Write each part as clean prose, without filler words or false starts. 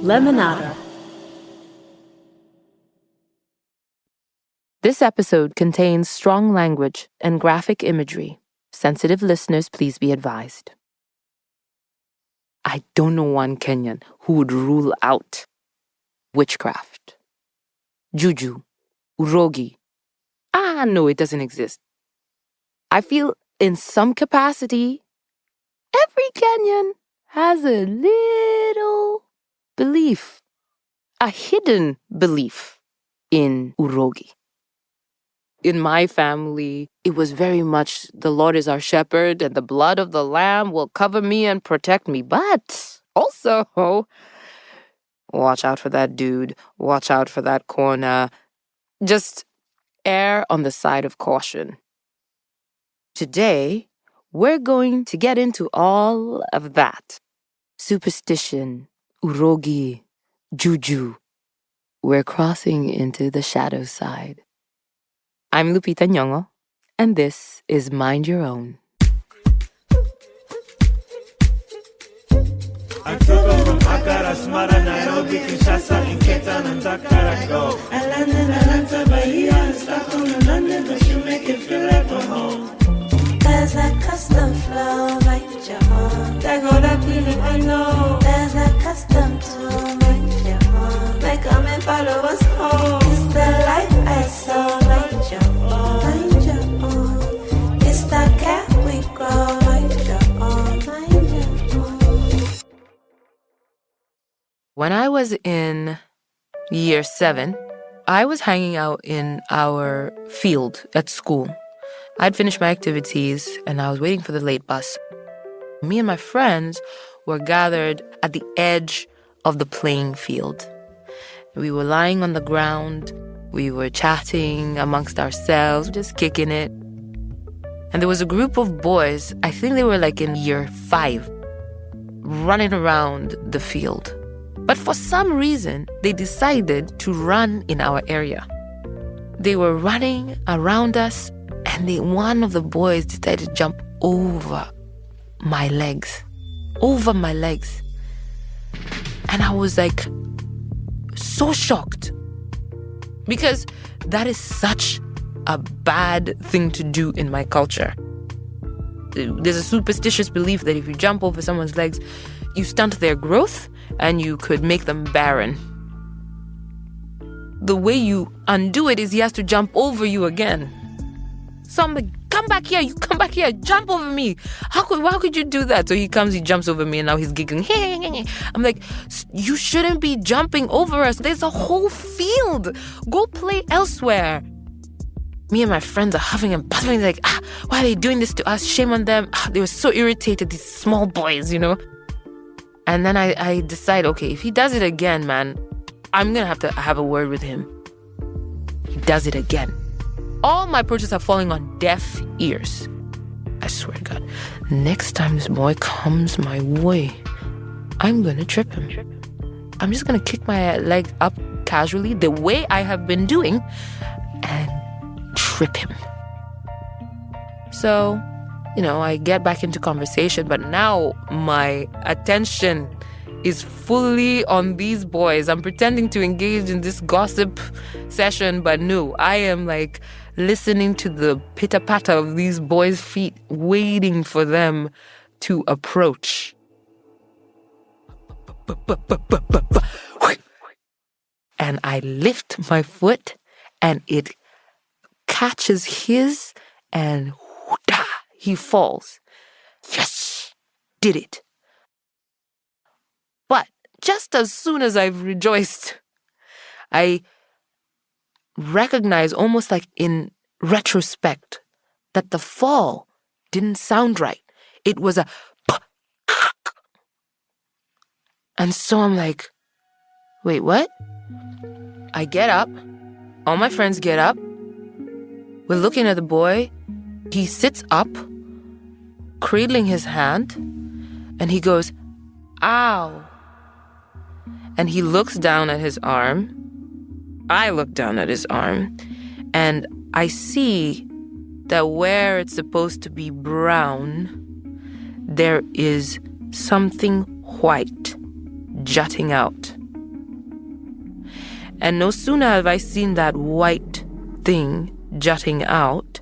Lemonada. This episode contains strong language and graphic imagery. Sensitive listeners, please be advised. I don't know one Kenyan who would rule out witchcraft, juju, urogi. No, it doesn't exist. I feel in some capacity, every Kenyan has a little belief, a hidden belief in urogi. In my family, it was very much the Lord is our shepherd and the blood of the lamb will cover me and protect me. But also, watch out for that dude. Watch out for that corner. Just err on the side of caution. Today, we're going to get into all of that. Superstition, urogi, juju. We're crossing into the shadow side. I'm Lupita Nyong'o, and this is Mind Your Own. I took off from Accra, Smara, Nairobi, Kinshasa, in Cape Town, and Dakar I go. I landed in Atlanta, Bahia, and Stockholm, and London, but you make it feel like a home. There's a custom flow, make your own. That go that feeling I know. There's a custom to make your own. They come and follow us home. It's the life I saw, make your own. Mind your own. It's the cat we grow, make your own. Mind your own. When I was in year 7, I was hanging out in our field at school. I'd finished my activities and I was waiting for the late bus. Me and my friends were gathered at the edge of the playing field. We were lying on the ground. We were chatting amongst ourselves, just kicking it. And there was a group of boys, I think they were like in year 5, running around the field. But for some reason, they decided to run in our area. They were running around us, and one of the boys decided to jump over my legs. And I was like so shocked because that is such a bad thing to do in my culture. There's a superstitious belief that if you jump over someone's legs, you stunt their growth and you could make them barren. The way you undo it is he has to jump over you again. So I'm like, come back here, jump over me. Why could you do that? So he comes, he jumps over me, and now he's giggling. I'm like, you shouldn't be jumping over us. There's a whole field. Go play elsewhere. Me and my friends are huffing and puffing, like, why are they doing this to us? Shame on them. They were so irritated, these small boys, you know? And then I decide, okay, if he does it again, man, I'm going to have a word with him. He does it again. All my protests are falling on deaf ears. I swear to God, next time this boy comes my way, I'm going to trip him. I'm just going to kick my leg up casually, the way I have been doing, and trip him. So, I get back into conversation, but now my attention is fully on these boys. I'm pretending to engage in this gossip session, but no, I am like listening to the pitter-patter of these boys' feet, waiting for them to approach. And I lift my foot, and it catches his, and he falls. Yes, did it. But just as soon as I've rejoiced, I recognize, almost like in retrospect, that the fall didn't sound right. It was a and so I'm like, wait, what? I get up. All my friends get up. We're looking at the boy. He sits up, cradling his hand, and he goes, ow. And he looks down at his arm. I look down at his arm, and I see that where it's supposed to be brown, there is something white jutting out And no sooner have I seen that white thing jutting out,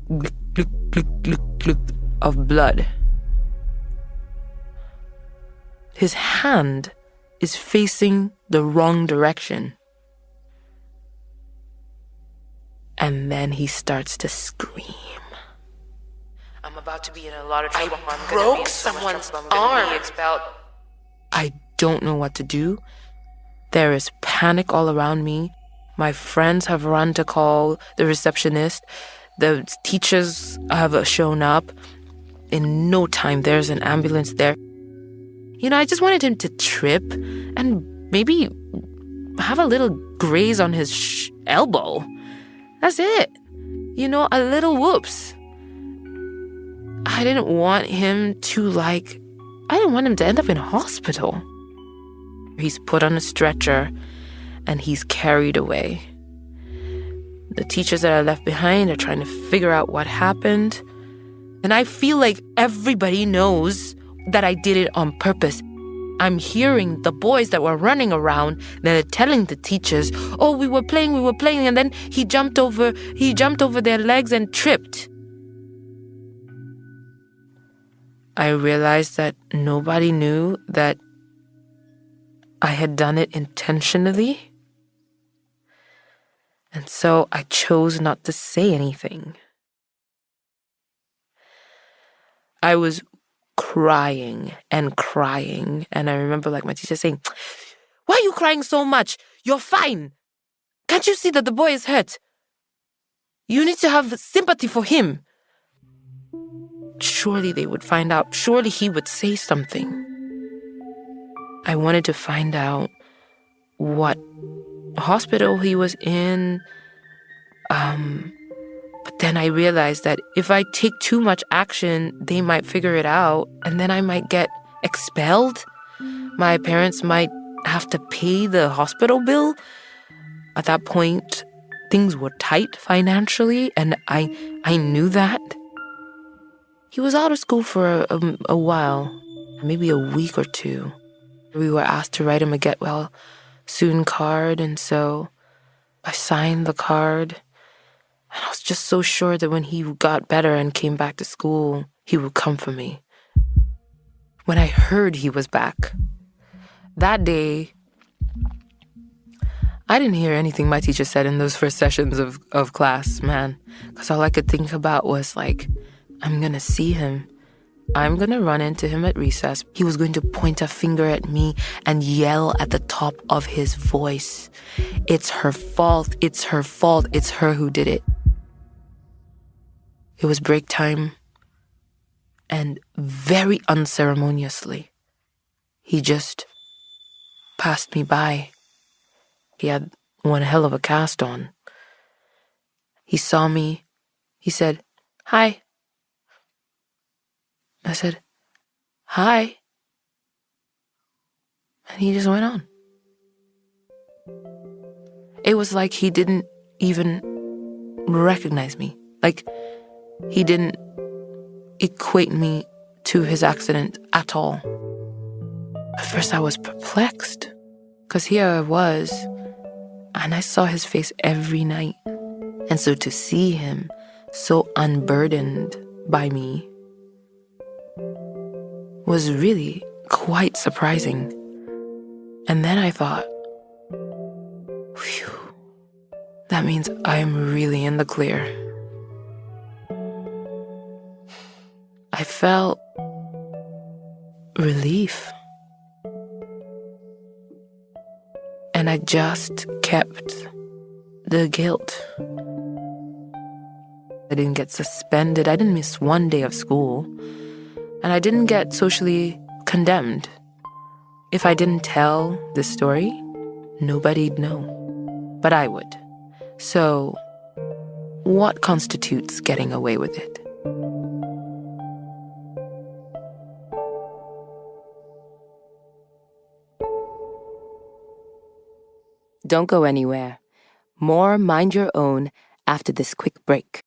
gluk, gluk, gluk, gluk, gluk, of blood. His hand is facing the wrong direction. And then he starts to scream. I'm about to be in a lot of trouble. I broke someone's arm. I don't know what to do. There is panic all around me. My friends have run to call the receptionist. The teachers have shown up. In no time, there's an ambulance there. I just wanted him to trip and maybe have a little graze on his elbow. That's it. A little whoops. I didn't want him to end up in hospital. He's put on a stretcher and he's carried away. The teachers that are left behind are trying to figure out what happened. And I feel like everybody knows that I did it on purpose. I'm hearing the boys that were running around that are telling the teachers, "Oh, we were playing," and then he jumped over their legs and tripped. I realized that nobody knew that I had done it intentionally. And so I chose not to say anything. I was crying. And I remember my teacher saying, "Why are you crying so much? You're fine. Can't you see that the boy is hurt? You need to have sympathy for him." Surely they would find out. Surely he would say something. I wanted to find out what hospital he was in. But then I realized that if I take too much action, they might figure it out, and then I might get expelled. My parents might have to pay the hospital bill. At that point, things were tight financially, and I knew that. He was out of school for a while, maybe a week or two. We were asked to write him a get well soon card, and so I signed the card. And I was just so sure that when he got better and came back to school, he would come for me. When I heard he was back, that day, I didn't hear anything my teacher said in those first sessions of class, man. Because all I could think about was I'm going to see him. I'm going to run into him at recess. He was going to point a finger at me and yell at the top of his voice, "It's her fault. It's her fault. It's her who did it." It was break time, and very unceremoniously, he just passed me by. He had one hell of a cast on. He saw me. He said, "Hi." I said, "Hi." And he just went on. It was like he didn't even recognize me. He didn't equate me to his accident at all. At first I was perplexed, because here I was, and I saw his face every night. And so to see him so unburdened by me was really quite surprising. And then I thought, phew, that means I'm really in the clear. I felt relief. And I just kept the guilt. I didn't get suspended. I didn't miss one day of school. And I didn't get socially condemned. If I didn't tell this story, nobody'd know. But I would. So, what constitutes getting away with it? Don't go anywhere. More Mind Your Own after this quick break.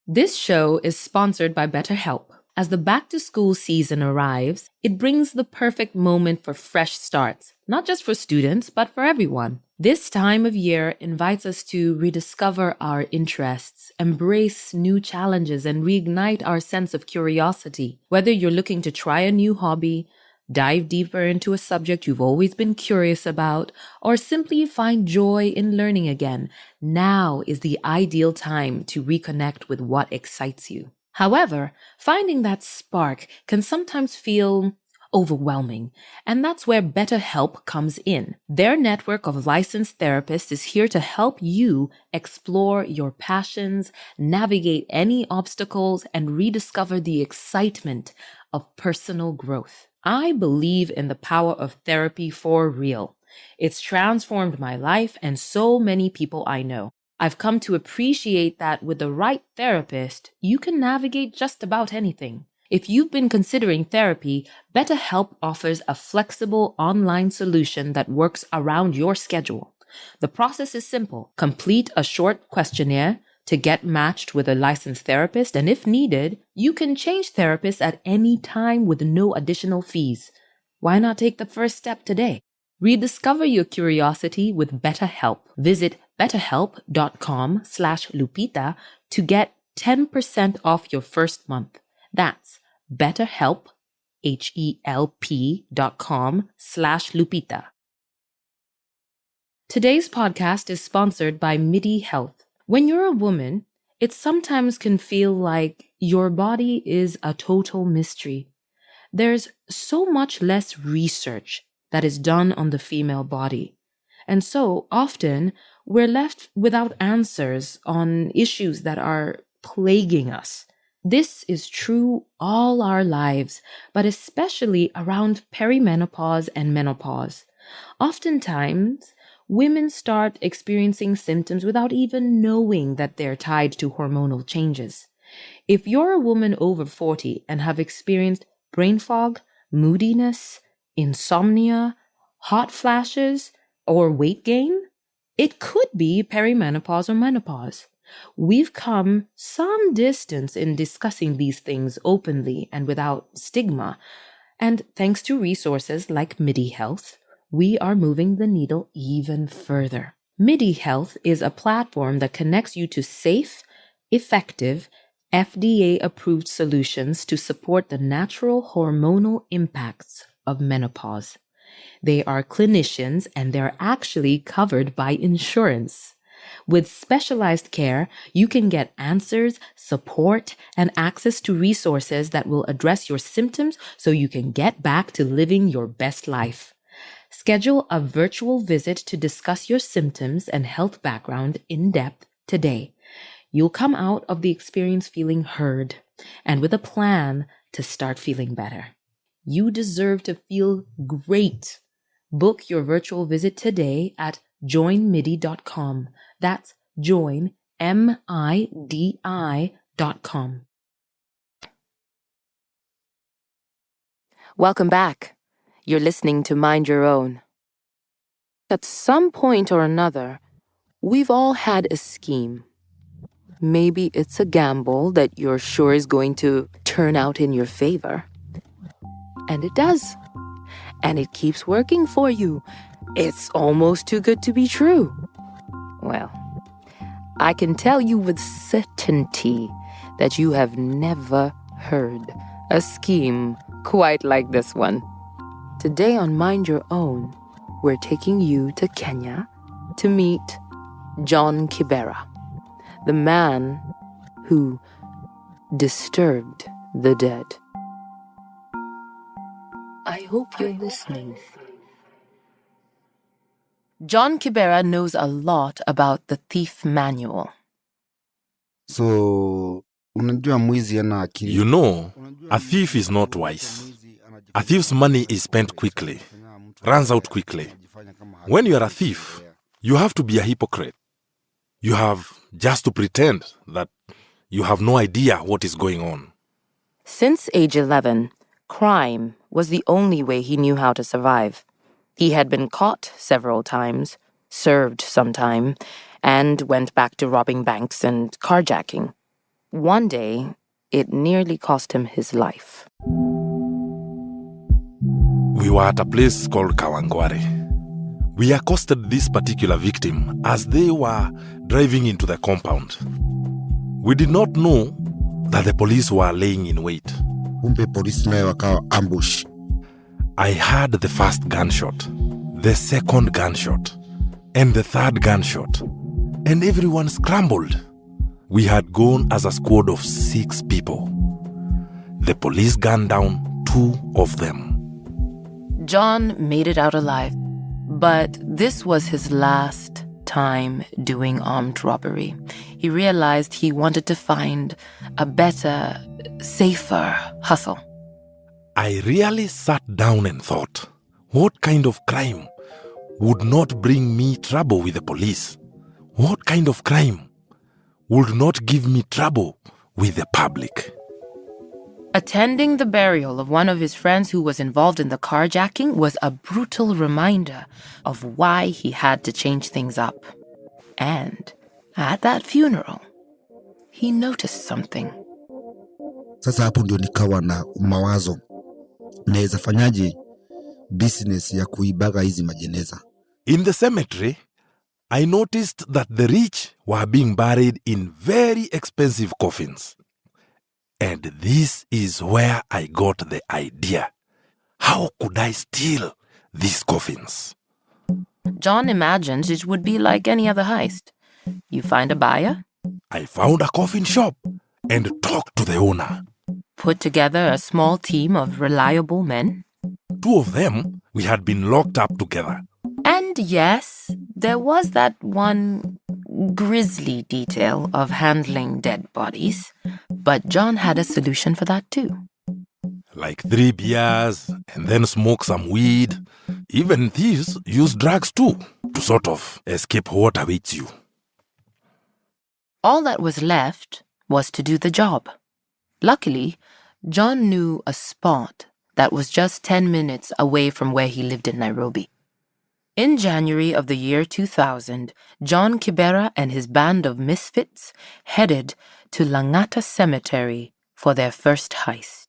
This show is sponsored by BetterHelp. As the back-to-school season arrives, it brings the perfect moment for fresh starts, not just for students, but for everyone. This time of year invites us to rediscover our interests, embrace new challenges, and reignite our sense of curiosity. Whether you're looking to try a new hobby, dive deeper into a subject you've always been curious about, or simply find joy in learning again, now is the ideal time to reconnect with what excites you. However, finding that spark can sometimes feel overwhelming, and that's where BetterHelp comes in. Their network of licensed therapists is here to help you explore your passions, navigate any obstacles, and rediscover the excitement of personal growth. I believe in the power of therapy for real. It's transformed my life and so many people I know. I've come to appreciate that with the right therapist, you can navigate just about anything. If you've been considering therapy, BetterHelp offers a flexible online solution that works around your schedule. The process is simple. Complete a short questionnaire to get matched with a licensed therapist, and if needed, you can change therapists at any time with no additional fees. Why not take the first step today? Rediscover your curiosity with BetterHelp. Visit betterhelp.com/Lupita to get 10% off your first month. That's BetterHelp, HELP.com/Lupita. Today's podcast is sponsored by MIDI Health. When you're a woman, it sometimes can feel like your body is a total mystery. There's so much less research that is done on the female body. And so often we're left without answers on issues that are plaguing us. This is true all our lives, but especially around perimenopause and menopause. Oftentimes, women start experiencing symptoms without even knowing that they're tied to hormonal changes. If you're a woman over 40 and have experienced brain fog, moodiness, insomnia, hot flashes, or weight gain, it could be perimenopause or menopause. We've come some distance in discussing these things openly and without stigma. And thanks to resources like MIDI Health, we are moving the needle even further. MIDI Health is a platform that connects you to safe, effective, FDA-approved solutions to support the natural hormonal impacts of menopause. They are clinicians and they're actually covered by insurance. With specialized care, you can get answers, support, and access to resources that will address your symptoms so you can get back to living your best life. Schedule a virtual visit to discuss your symptoms and health background in depth today. You'll come out of the experience feeling heard and with a plan to start feeling better. You deserve to feel great. Book your virtual visit today at joinmidi.com. That's joinmidi.com. Welcome back. You're listening to Mind Your Own. At some point or another, we've all had a scheme. Maybe it's a gamble that you're sure is going to turn out in your favor. And it does. And it keeps working for you. It's almost too good to be true. Well, I can tell you with certainty that you have never heard a scheme quite like this one. Today on Mind Your Own, we're taking you to Kenya to meet John Kibera, the man who disturbed the dead. I hope you're listening. John Kibera knows a lot about the thief manual. So, unajua mwizi ana akili. You know, a thief is not wise. A thief's money is spent quickly, runs out quickly. When you are a thief, you have to be a hypocrite. You have just to pretend that you have no idea what is going on. Since age 11, crime was the only way he knew how to survive. He had been caught several times, served some time, and went back to robbing banks and carjacking. One day, it nearly cost him his life. We were at a place called Kawangware. We accosted this particular victim as they were driving into the compound. We did not know that the police were laying in wait. Kumbe polisi naye wakawa ambush. I heard the first gunshot, the second gunshot, and the third gunshot, and everyone scrambled. We had gone as a squad of 6 people. The police gunned down 2 of them. John made it out alive, but this was his last time doing armed robbery. He realized he wanted to find a better, safer hustle. I really sat down and thought, what kind of crime would not bring me trouble with the police? What kind of crime would not give me trouble with the public? Attending the burial of one of his friends who was involved in the carjacking was a brutal reminder of why he had to change things up. And at that funeral, he noticed something. Sasa hapo ndio nikawa na mawazo. Naweza fanyaje business ya kuibaga hizi majeneza? In the cemetery, I noticed that the rich were being buried in very expensive coffins. And this is where I got the idea. How could I steal these coffins? John imagined it would be like any other heist. You find a buyer, I found a coffin shop and talked to the owner. put together a small team of reliable men, 2 of them, we had been locked up together. and yes, there was that one grisly detail of handling dead bodies, but John had a solution for that too. Like 3 beers and then smoke some weed. Even thieves use drugs too to sort of escape what awaits you. All that was left was to do the job. Luckily, John knew a spot that was just 10 minutes away from where he lived in Nairobi. In January of the year 2000, John Kibera and his band of misfits headed to Langata Cemetery for their first heist.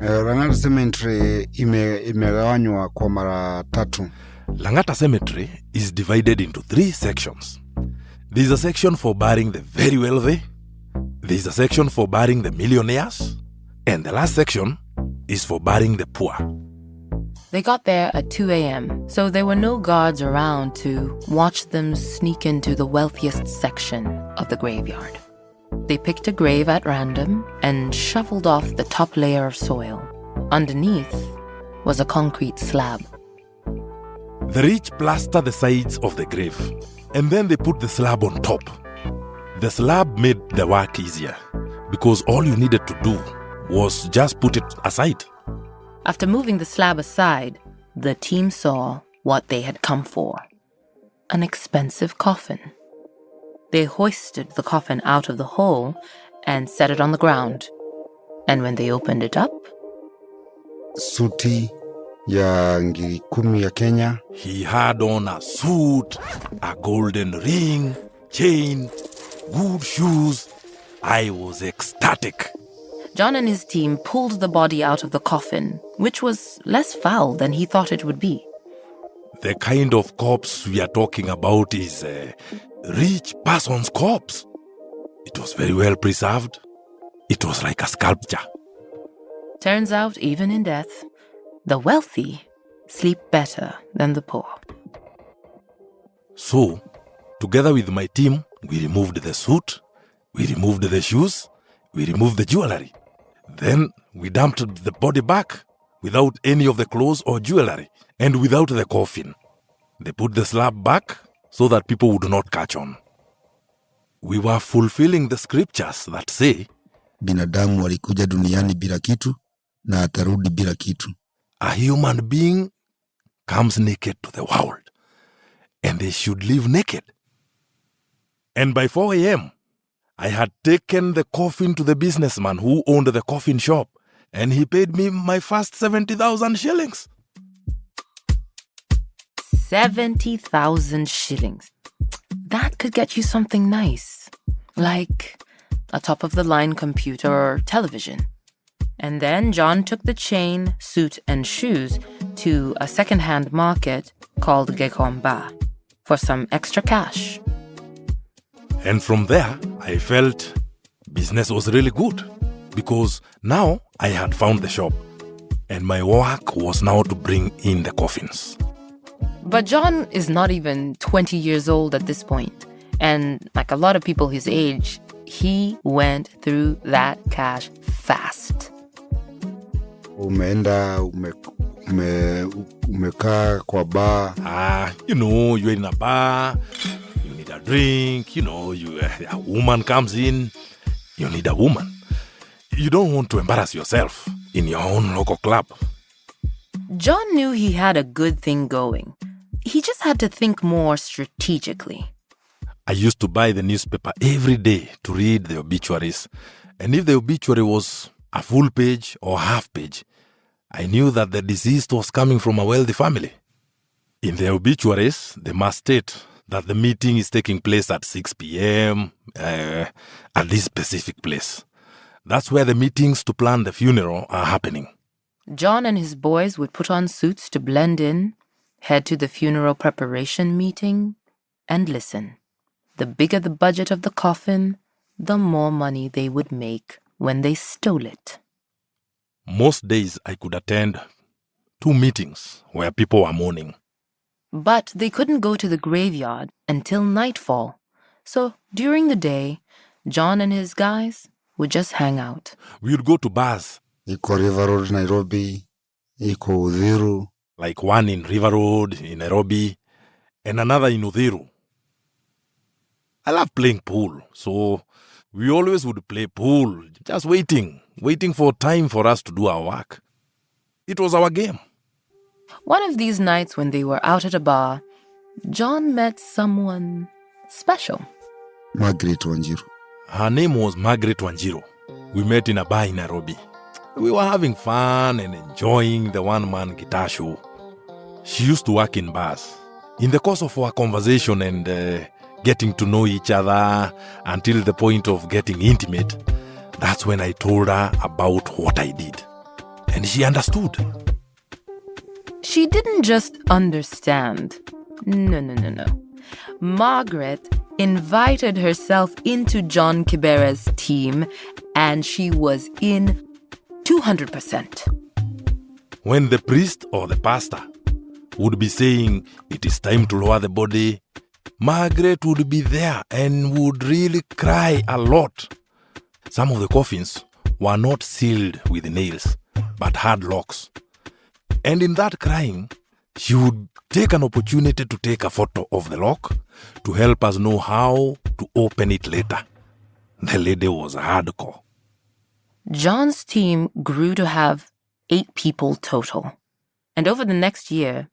Langata Cemetery imegawanywa kwa mara 3. Langata Cemetery is divided into 3 sections. There's a section for burying the very wealthy, there's a section for burying the millionaires, and the last section is for burying the poor. They got there at 2 a.m., so there were no guards around to watch them sneak into the wealthiest section of the graveyard. They picked a grave at random and shoveled off the top layer of soil. Underneath was a concrete slab. The rich plaster the sides of the grave, and then they put the slab on top. The slab made the work easier because all you needed to do was just put it aside. After moving the slab aside, the team saw what they had come for: an expensive coffin. They hoisted the coffin out of the hole and set it on the ground. And when they opened it up, Suti ya ngiri 10 ya Kenya. He had on a suit, a golden ring, chain, good shoes. I was ecstatic. John and his team pulled the body out of the coffin, which was less foul than he thought it would be. The kind of corpse we are talking about is a rich person's corpse. It was very well preserved. It was like a sculpture. Turns out, even in death, the wealthy sleep better than the poor. So, together with my team, we removed the suit, we removed the shoes, we removed the jewelry. Then we dumped the body back without any of the clothes or jewelry and without the coffin. They put the slab back so that people would not catch on. We were fulfilling the scriptures that say, Binadamu walikuja duniani bila kitu na atarudi bila kitu. a human being comes naked to the world and they should live naked. And by 4 a.m., I had taken the coffin to the businessman who owned the coffin shop, and he paid me my first 70,000 shillings. 70,000 shillings. That could get you something nice, like a top-of-the-line computer or television. And then John took the chain, suit, and shoes to a second-hand market called Gekomba for some extra cash. And from there, I felt business was really good because now I had found the shop and my work was now to bring in the coffins. But John is not even 20 years old at this point. And like a lot of people his age, he went through that cash fast. Umeenda umekaa kwa bar. You're in a bar, you need a drink, a woman comes in, you need a woman. You don't want to embarrass yourself in your own local club. John knew he had a good thing going. He just had to think more strategically. I used to buy the newspaper every day to read the obituaries. And if the obituary was a full page or half page, I knew that the deceased was coming from a wealthy family. In the obituaries, they must state that the meeting is taking place at 6 p.m. At this specific place. That's where the meetings to plan the funeral are happening. John and his boys would put on suits to blend in, head to the funeral preparation meeting, and listen. The bigger the budget of the coffin, the more money they would make when they stole it. Most days I could attend 2 meetings where people were mourning. But they couldn't go to the graveyard until nightfall. So during the day, John and his guys would just hang out. We would go to bars. Iko River Road, Nairobi. Iko Udhiru. Like one in River Road in Nairobi and another in Udhiru. I love playing pool, so we always would play pool, just waiting for time for us to do our work. It was our game. One of these nights when they were out at a bar, John met someone special. Margaret Wanjiru. Her name was Margaret Wanjiru. We met in a bar in Nairobi. We were having fun and enjoying the one-man guitar show. She used to work in bars. In the course of our conversation and getting to know each other until the point of getting intimate, that's when I told her about what I did. And she understood. She didn't just understand. No. Margaret invited herself into John Kibera's team, and she was in 200%. When the priest or the pastor would be saying, it is time to lower the body, Margaret would be there and would really cry a lot. Some of the coffins were not sealed with nails, but had locks. And in that crying, she would take an opportunity to take a photo of the lock to help us know how to open it later. The lady was hardcore. John's team grew to have 8 people total. And over the next year,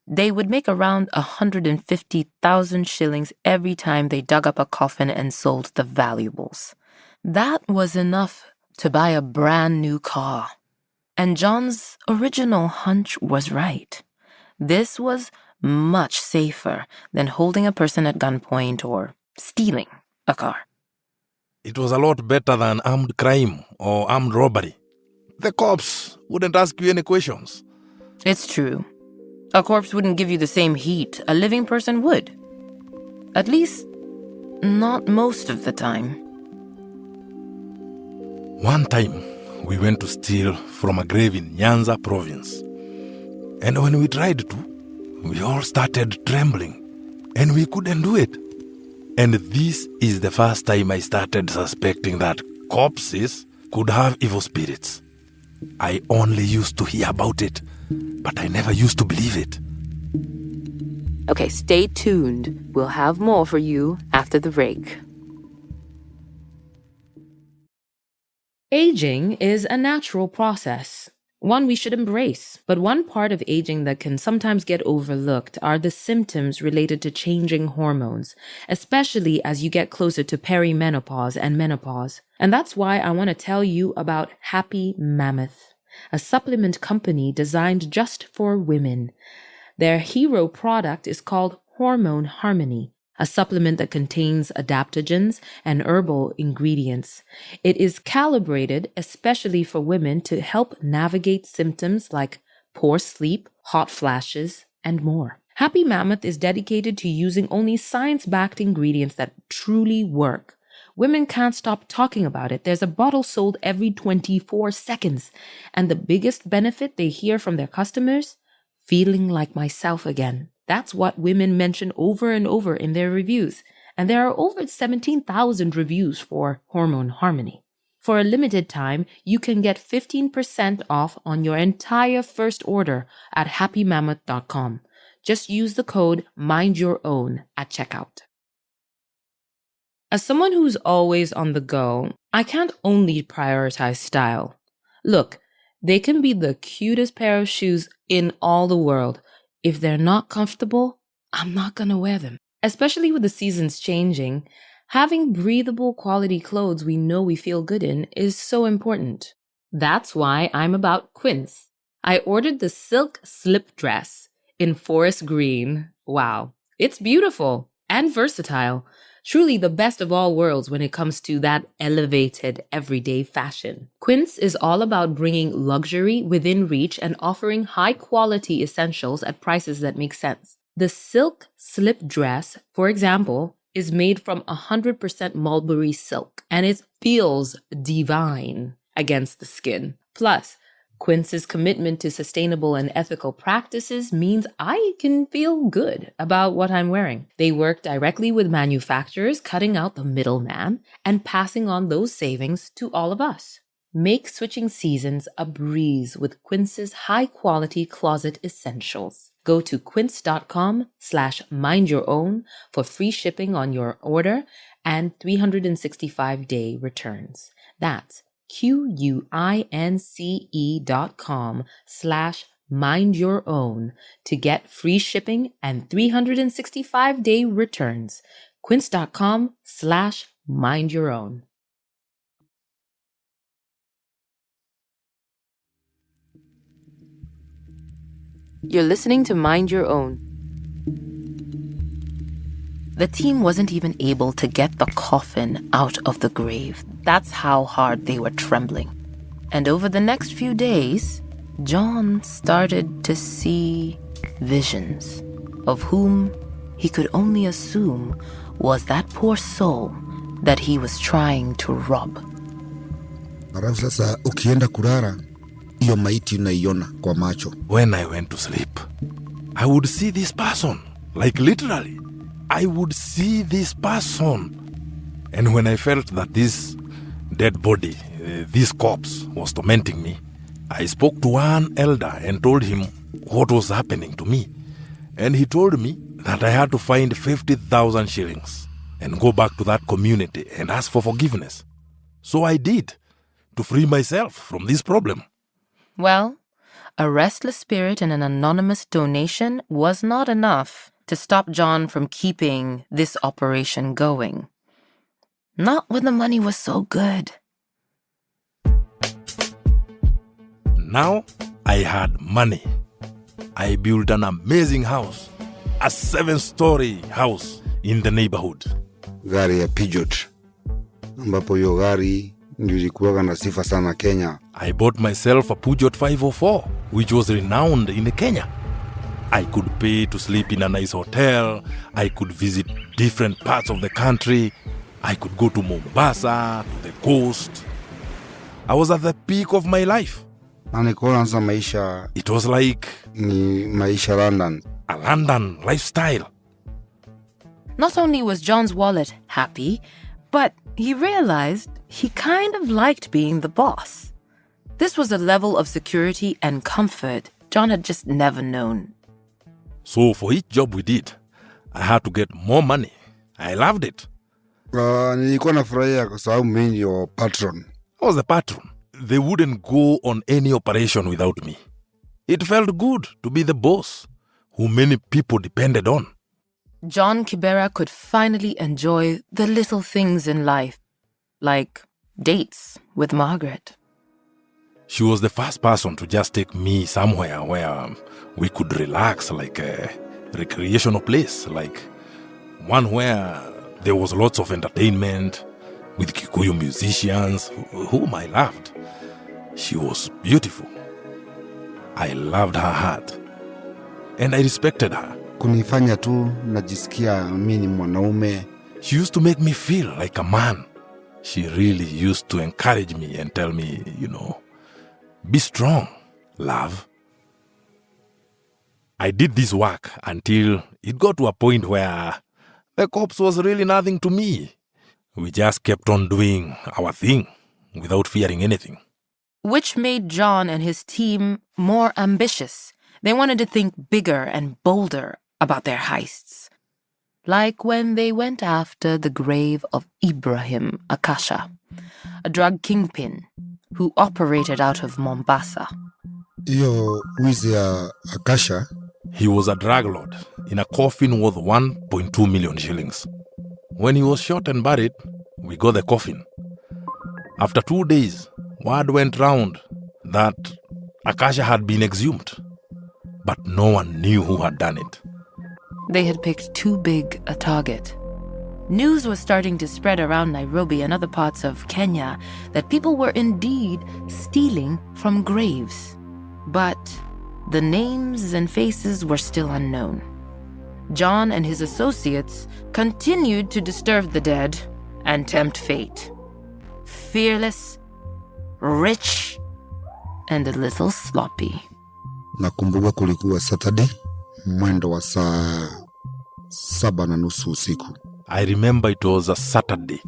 they would make around 150,000 shillings every time they dug up a coffin and sold the valuables. That was enough to buy a brand new car. And John's original hunch was right. This was much safer than holding a person at gunpoint or stealing a car. It was a lot better than armed crime or armed robbery. The cops wouldn't ask you any questions. It's true. A corpse wouldn't give you the same heat a living person would. At least, not most of the time. One time, we went to steal from a grave in Nyanza province. And when we tried to, we all started trembling. And we couldn't do it. And this is the first time I started suspecting that corpses could have evil spirits. I only used to hear about it, but I never used to believe it. Okay, stay tuned. We'll have more for you after the break. Aging is a natural process, one we should embrace. But one part of aging that can sometimes get overlooked are the symptoms related to changing hormones, especially as you get closer to perimenopause and menopause. And that's why I want to tell you about Happy Mammoth, a supplement company designed just for women. Their hero product is called Hormone Harmony, a supplement that contains adaptogens and herbal ingredients. It is calibrated especially for women to help navigate symptoms like poor sleep, hot flashes, and more. Happy Mammoth is dedicated to using only science-backed ingredients that truly work. Women can't stop talking about it. There's a bottle sold every 24 seconds. And the biggest benefit they hear from their customers? Feeling like myself again. That's what women mention over and over in their reviews. And there are over 17,000 reviews for Hormone Harmony. For a limited time, you can get 15% off on your entire first order at happymammoth.com. Just use the code MindYourOwn at checkout. As someone who's always on the go, I can't only prioritize style. Look, they can be the cutest pair of shoes in all the world. If they're not comfortable, I'm not gonna wear them. Especially with the seasons changing, having breathable quality clothes we know we feel good in is so important. That's why I'm about Quince. I ordered the silk slip dress in forest green. Wow, it's beautiful and versatile. Truly the best of all worlds when it comes to that elevated everyday fashion. Quince is all about bringing luxury within reach and offering high quality essentials at prices that make sense. The silk slip dress, for example, is made from 100% mulberry silk, and it feels divine against the skin. Plus, Quince's commitment to sustainable and ethical practices means I can feel good about what I'm wearing. They work directly with manufacturers, cutting out the middleman and passing on those savings to all of us. Make switching seasons a breeze with Quince's high-quality closet essentials. Go to quince.com/mindyourown for free shipping on your order and 365-day returns. That's QUINCE.com/mindyourown to get free shipping and 365-day returns. Quince.com/mindyourown. You're listening to Mind Your Own. The team wasn't even able to get the coffin out of the grave. That's how hard they were trembling. And over the next few days, John started to see visions of whom he could only assume was that poor soul that he was trying to rob. Alafu sasa ukienda kulala, hiyo maiti unaiona kwa macho. When I went to sleep, I would see this person, like literally. I would see this person. And when I felt that this dead body, this corpse, was tormenting me, I spoke to one elder and told him what was happening to me. And he told me that I had to find 50,000 shillings and go back to that community and ask for forgiveness. So I did, to free myself from this problem. Well, a restless spirit and an anonymous donation was not enough to stop John from keeping this operation going. Not when the money was so good. Now I had money. I built an amazing house, a 7-story house in the neighborhood. Gari ya Peugeot, ambapo hiyo gari ndio ilikuwa na sifa sana Kenya. I bought myself a Peugeot 504, which was renowned in Kenya. I could pay to sleep in a nice hotel. I could visit different parts of the country. I could go to Mombasa, to the coast. I was at the peak of my life. Maisha, it was like ni maisha London. A London lifestyle. Not only was John's wallet happy, but he realized he kind of liked being the boss. This was a level of security and comfort John had just never known. So for each job we did, I had to get more money. I loved it. Nilikuwa nafurahia kwa sababu mimi ndio patron. I was the patron. They wouldn't go on any operation without me. It felt good to be the boss, who many people depended on. John Kibera could finally enjoy the little things in life, like dates with Margaret. She was the first person to just take me somewhere where we could relax, like a recreational place, like one where there was lots of entertainment with Kikuyu musicians whom I loved. She was beautiful. I loved her heart. And I respected her. Kunifanya tu najisikia mimi ni mwanaume. She used to make me feel like a man. She really used to encourage me and tell me, be strong, love. I did this work until it got to a point where the corpse was really nothing to me. We just kept on doing our thing without fearing anything. Which made John and his team more ambitious. They wanted to think bigger and bolder about their heists. Like when they went after the grave of Ibrahim Akasha, a drug kingpin who operated out of Mombasa. Iyo wizi ya Akasha? He was a drug lord in a coffin worth 1.2 million shillings. When he was shot and buried, we got the coffin. After 2 days, word went round that Akasha had been exhumed, but no one knew who had done it. They had picked too big a target. News was starting to spread around Nairobi and other parts of Kenya that people were indeed stealing from graves. But the names and faces were still unknown. John and his associates continued to disturb the dead and tempt fate. Fearless, rich, and a little sloppy. Nakumbuka kulikuwa Saturday, mwendo wa saa 7:30 usiku. I remember it was a Saturday,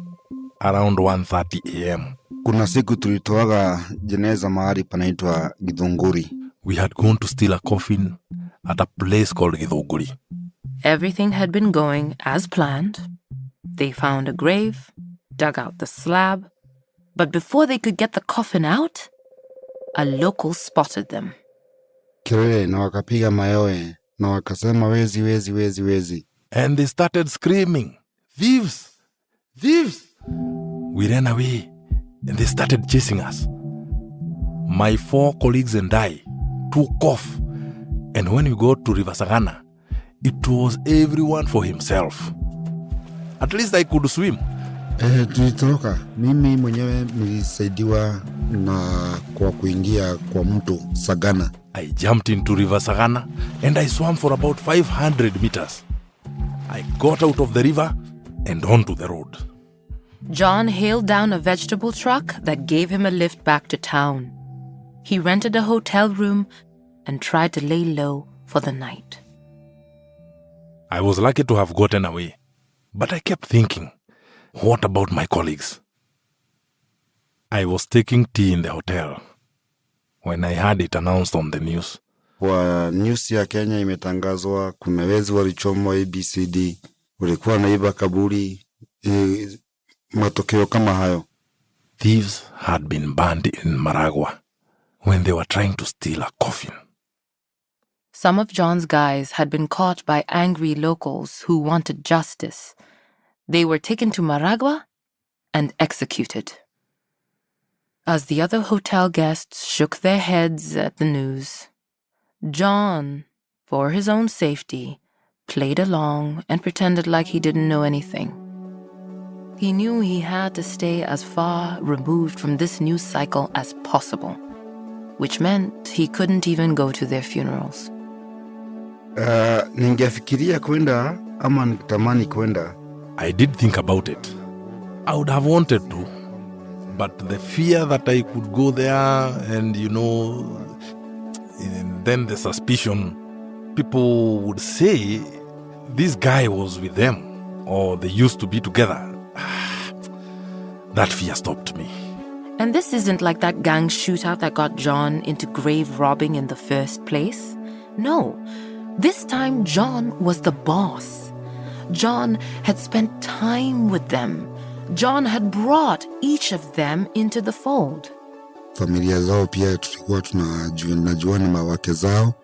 around 1:30 a.m. Kuna siku tulitoaga jeneza mahali panaitwa Githunguri. We had gone to steal a coffin at a place called Githuku. Everything had been going as planned. They found a grave, dug out the slab, but before they could get the coffin out, a local spotted them. Kelele na wakapiga mayowe na wakasema wezi wezi wezi wezi. And they started screaming, "Thieves! Thieves!" We ran away and they started chasing us. My 4 colleagues and I took off, and when we got to River Sagana, it was everyone for himself. At least I could swim. Tulitoroka. Mimi mwenyewe nilisaidiwa na kwa kuingia kwa mto Sagana. I jumped into River Sagana and I swam for about 500 meters. I got out of the river and onto the road. John hailed down a vegetable truck that gave him a lift back to town. He rented a hotel room and tried to lay low for the night. I was lucky to have gotten away, but I kept thinking, what about my colleagues? I was taking tea in the hotel when I heard it announced on the news. Kwa news ya Kenya imetangazwa kuna wezi walichomwa ABCD, walikuwa naiba kaburi, matokeo kama hayo. Thieves had been burned in Maragua when they were trying to steal a coffin. Some of John's guys had been caught by angry locals who wanted justice. They were taken to Maragua and executed. As the other hotel guests shook their heads at the news, John, for his own safety, played along and pretended like he didn't know anything. He knew he had to stay as far removed from this news cycle as possible, which meant he couldn't even go to their funerals. Ningefikiria kwenda ama nikitamani kwenda. I did think about it. I would have wanted to, but the fear that I could go there and, and then the suspicion, people would say this guy was with them or they used to be together. That fear stopped me. And this isn't like that gang shootout that got John into grave robbing in the first place. No, this time John was the boss. John had spent time with them. John had brought each of them into the fold. Familia zao pia tulikuwa tunajua na mawake zao.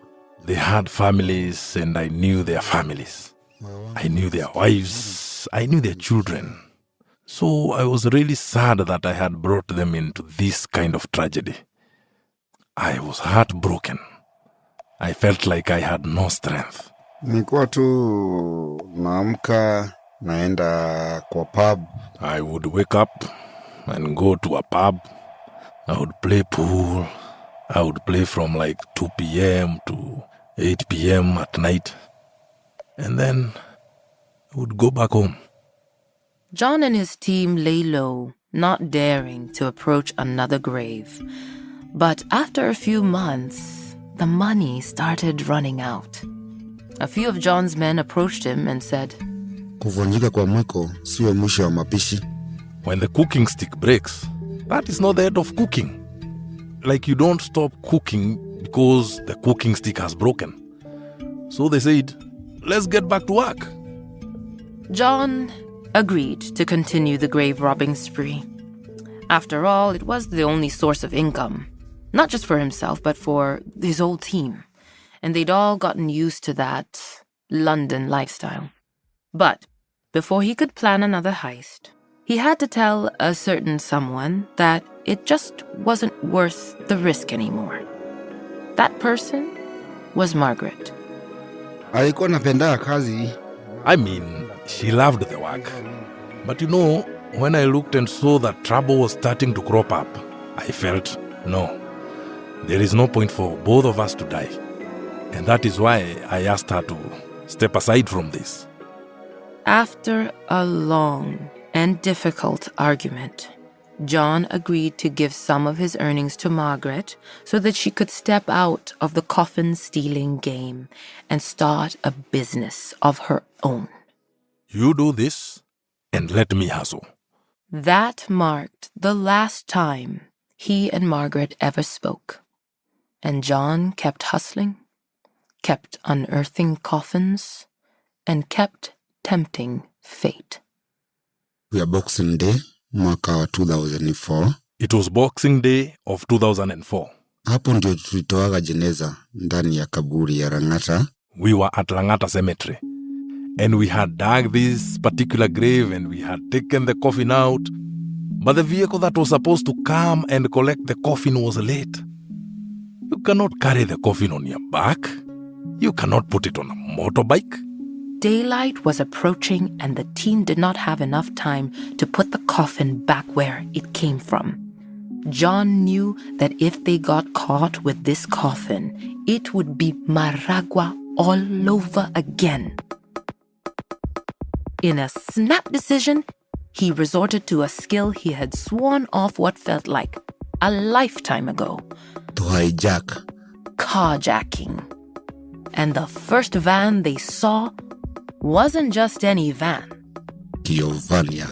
They had families and I knew their families. I knew their wives. I knew their children. So I was really sad that I had brought them into this kind of tragedy. I was heartbroken. I felt like I had no strength. Nilikuwa tu naamka naenda kwa pub. I would wake up and go to a pub. I would play pool, I would play from like 2 p.m. to 8 p.m. at night. And then I would go back home. John and his team lay low, not daring to approach another grave. But after a few months, the money started running out. A few of John's men approached him and said, Kuvunjika kwa mwiko sio mwisho wa mapishi. When the cooking stick breaks, that is not the end of cooking. Like you don't stop cooking because the cooking stick has broken. So they said, let's get back to work. John agreed to continue the grave robbing spree. After all, it was the only source of income, not just for himself, but for his whole team. And they'd all gotten used to that London lifestyle. But before he could plan another heist, he had to tell a certain someone that it just wasn't worth the risk anymore. That person was Margaret. Alikuwa anapenda kazi. I mean, she loved the work. But you know, when I looked and saw that trouble was starting to crop up, I felt, no, there is no point for both of us to die. And that is why I asked her to step aside from this. After a long and difficult argument, John agreed to give some of his earnings to Margaret so that she could step out of the coffin-stealing game and start a business of her own. You do this, and let me hustle. That marked the last time he and Margaret ever spoke. And John kept hustling, kept unearthing coffins, and kept tempting fate. We are Boxing Day, mwaka wa 2004. It was Boxing Day of 2004. Hapo ndio tulitoaga jeneza ndani ya kaburi ya Lang'ata. We were at Lang'ata Cemetery. And we had dug this particular grave and we had taken the coffin out. But the vehicle that was supposed to come and collect the coffin was late. You cannot carry the coffin on your back. You cannot put it on a motorbike. Daylight was approaching and the team did not have enough time to put the coffin back where it came from. John knew that if they got caught with this coffin, it would be Maragua all over again. In a snap decision, he resorted to a skill he had sworn off what felt like a lifetime ago. To hijack. Carjacking. And the first van they saw wasn't just any van. Hiyo van ya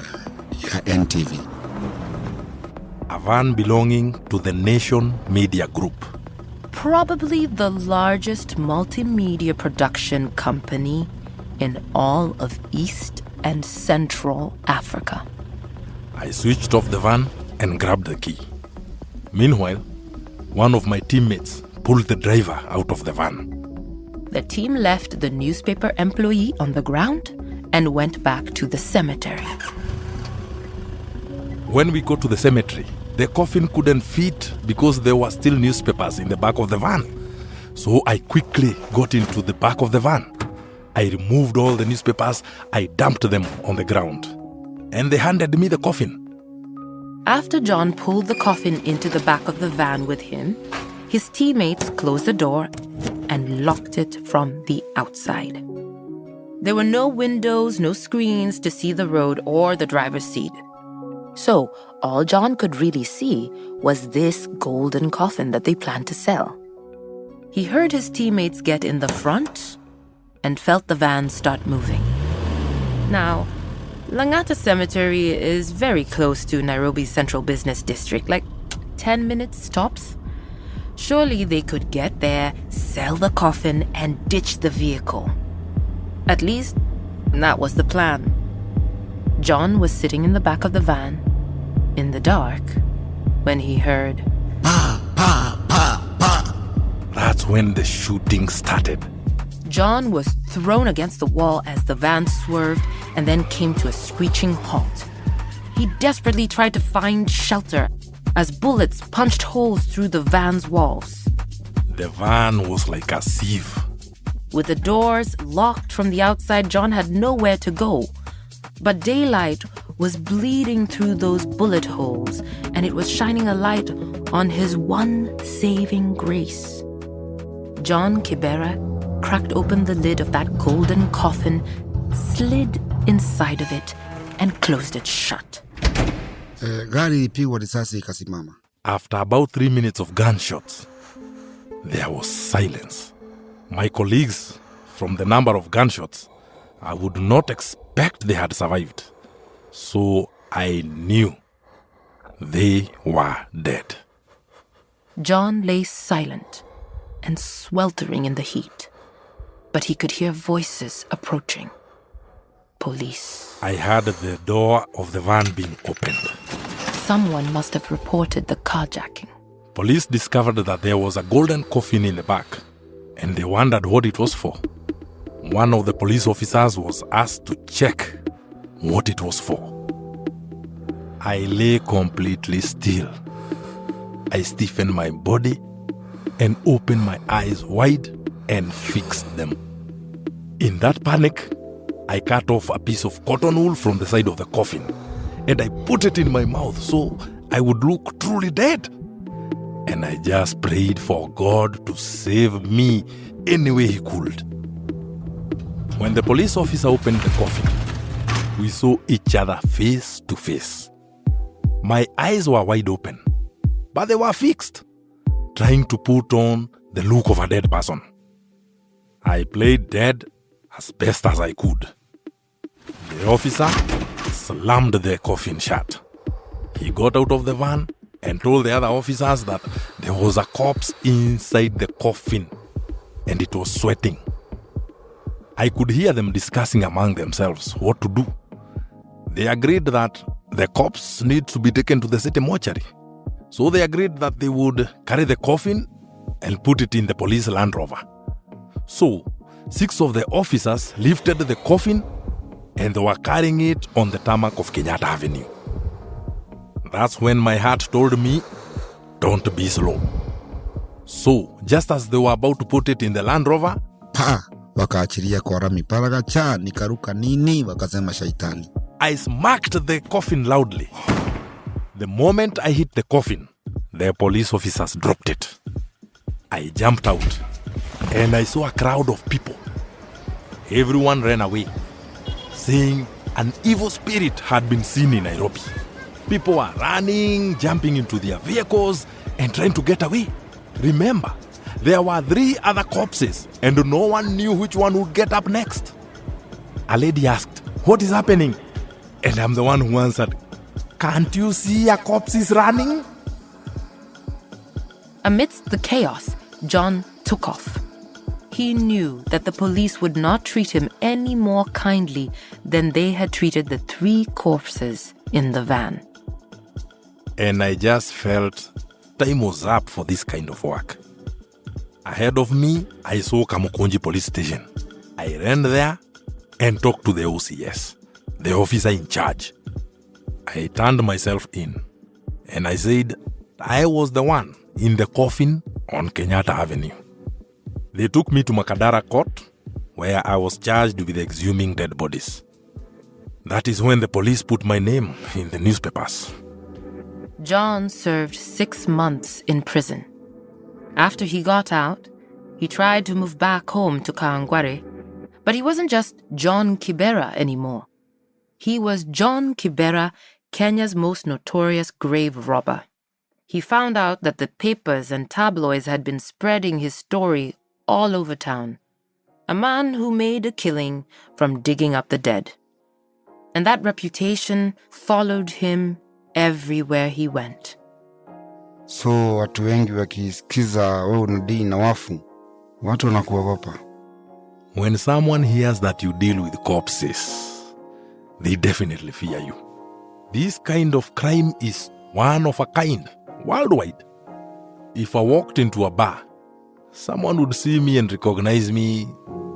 NTV. A van belonging to the Nation Media Group. Probably the largest multimedia production company in all of East and Central Africa. I switched off the van and grabbed the key. Meanwhile, one of my teammates pulled the driver out of the van. The team left the newspaper employee on the ground and went back to the cemetery. When we got to the cemetery, the coffin couldn't fit because there were still newspapers in the back of the van. So I quickly got into the back of the van. I removed all the newspapers, I dumped them on the ground. And they handed me the coffin. After John pulled the coffin into the back of the van with him, his teammates closed the door and locked it from the outside. There were no windows, no screens to see the road or the driver's seat. So all John could really see was this golden coffin that they planned to sell. He heard his teammates get in the front and felt the van start moving. Now, Lang'ata Cemetery is very close to Nairobi's central business district, like 10 minutes tops. Surely they could get there, sell the coffin, and ditch the vehicle. At least, that was the plan. John was sitting in the back of the van, in the dark, when he heard, Pa, pa, pa, pa. That's when the shooting started. John was thrown against the wall as the van swerved and then came to a screeching halt. He desperately tried to find shelter as bullets punched holes through the van's walls. The van was like a sieve. With the doors locked from the outside, John had nowhere to go. But daylight was bleeding through those bullet holes, and it was shining a light on his one saving grace. John Kibera cracked open the lid of that golden coffin, slid inside of it, and closed it shut. Gari ilipigwa risasi ikasimama. After about 3 minutes of gunshots, there was silence. My colleagues, from the number of gunshots, I would not expect they had survived. So I knew they were dead. John lay silent and sweltering in the heat, but he could hear voices approaching. Police. I heard the door of the van being opened. Someone must have reported the carjacking. Police discovered that there was a golden coffin in the back, and they wondered what it was for. One of the police officers was asked to check what it was for. I lay completely still. I stiffened my body and opened my eyes wide and fixed them. In that panic, I cut off a piece of cotton wool from the side of the coffin, and I put it in my mouth so I would look truly dead. And I just prayed for God to save me any way he could. When the police officer opened the coffin, we saw each other face to face. My eyes were wide open, but they were fixed, trying to put on the look of a dead person. I played dead as best as I could. The officer slammed the coffin shut. He got out of the van and told the other officers that there was a corpse inside the coffin and it was sweating. I could hear them discussing among themselves what to do. They agreed that the corpse needs to be taken to the city mortuary. So they agreed that they would carry the coffin and put it in the police Land Rover. So 6 of the officers lifted the coffin and they were carrying it on the tarmac of Kenyatta Avenue. That's when my heart told me, don't be slow. So, just as they were about to put it in the Land Rover, wakaachilia kwa rami paragacha nikaruka nini wakasema shaitani. I smacked the coffin loudly. The moment I hit the coffin, the police officers dropped it. I jumped out and I saw a crowd of people. Everyone ran away, saying an evil spirit had been seen in Nairobi. People were running, jumping into their vehicles and trying to get away. Remember, there were 3 other corpses and no one knew which one would get up next. A lady asked, "What is happening?" And I'm the one who answered, "Can't you see a corpse is running?" Amidst the chaos, John took off. He knew that the police would not treat him any more kindly than they had treated the 3 corpses in the van. And I just felt time was up for this kind of work. Ahead of me, I saw Kamukunji police station. I ran there and talked to the OCS, the officer in charge. I turned myself in and I said I was the one in the coffin on Kenyatta Avenue. They took me to Makadara Court, where I was charged with exhuming dead bodies. That is when the police put my name in the newspapers. John served 6 months in prison. After he got out, he tried to move back home to Kawangware, but he wasn't just John Kibera anymore. He was John Kibera, Kenya's most notorious grave robber. He found out that the papers and tabloids had been spreading his story all over town. A man who made a killing from digging up the dead. And that reputation followed him everywhere he went. So watu wengi wakisikiza wewe unadili na wafu, watu wanakuogopa. When someone hears that you deal with corpses, they definitely fear you. This kind of crime is one of a kind, worldwide. If I walked into a bar, someone would see me and recognize me,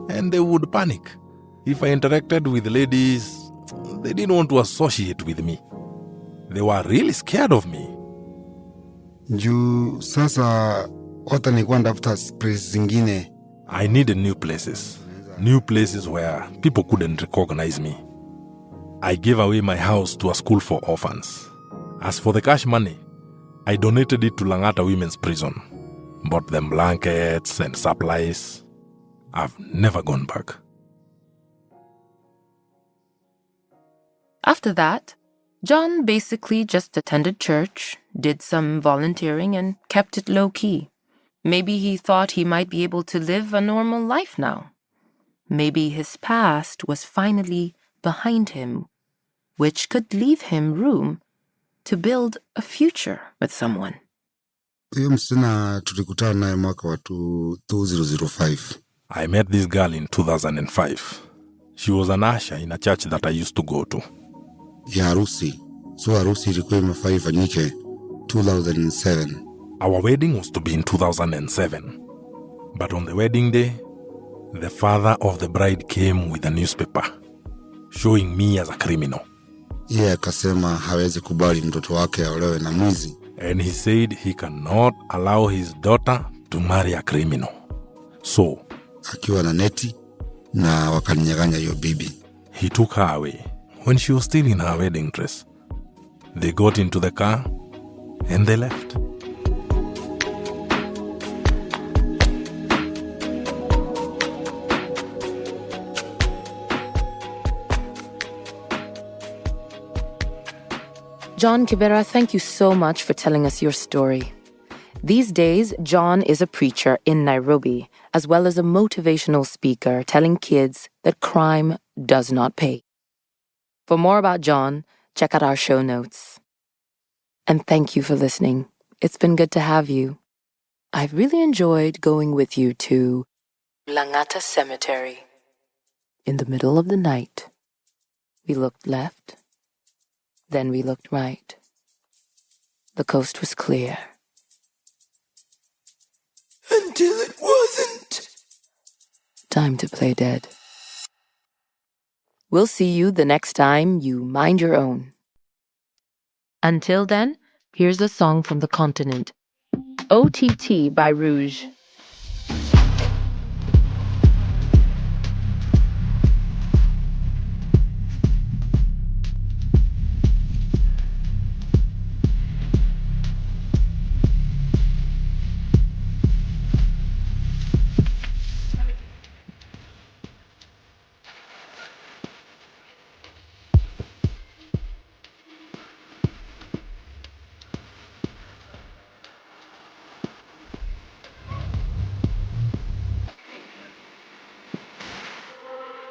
and they would panic. If I interacted with ladies, they didn't want to associate with me. They were really scared of me. Juu sasa hata nilikuwa ndafuta place zingine. I needed new places where people couldn't recognize me. I gave away my house to a school for orphans. As for the cash money, I donated it to Langata Women's Prison. Bought them blankets and supplies. I've never gone back. After that, John basically just attended church, did some volunteering, and kept it low-key. Maybe he thought he might be able to live a normal life now. Maybe his past was finally behind him, which could leave him room to build a future with someone. Huyo msichana tulikutana naye mwaka wa 2005. I met this girl in 2005. She was an usher in a church that I used to go to. Ya harusi. So harusi ilikuwa imefaa ifanyike 2007. Our wedding was to be in 2007. But on the wedding day, the father of the bride came with a newspaper showing me as a criminal. Yeye akasema hawezi kubali mtoto wake aolewe na mwizi. And he said he cannot allow his daughter to marry a criminal. So, akiwa na neti na wakaninyang'anya hiyo bibi. He took her away when she was still in her wedding dress. They got into the car and they left. John Kibera, thank you so much for telling us your story. These days, John is a preacher in Nairobi, as well as a motivational speaker telling kids that crime does not pay. For more about John, check out our show notes. And thank you for listening. It's been good to have you. I've really enjoyed going with you to Langata Cemetery. In the middle of the night, we looked left. Then we looked right. The coast was clear. Until it wasn't. Time to play dead. We'll see you the next time you mind your own. Until then, here's a song from the continent. OTT by Rouge.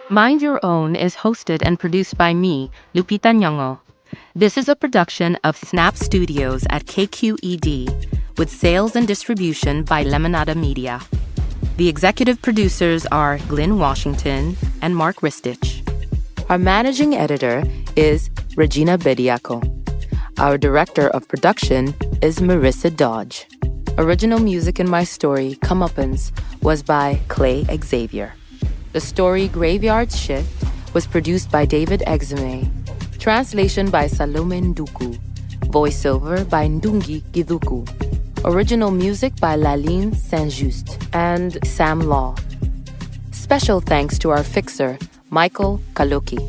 Mind Your Own is hosted and produced by me, Lupita Nyong'o. This is a production of Snap Studios at KQED, with sales and distribution by Lemonada Media. The executive producers are Glenn Washington and Mark Ristich. Our managing editor is Regina Bediaco. Our director of production is Marissa Dodge. Original music in my story, Comeuppance, was by Clay Xavier. The story Graveyard Shift was produced by David Exumé. Translation by Salome Nduku. Voiceover by Ndungi Githuku. Original music by Lalin Juste and Sam Law. Special thanks to our fixer, Michael Kaloki.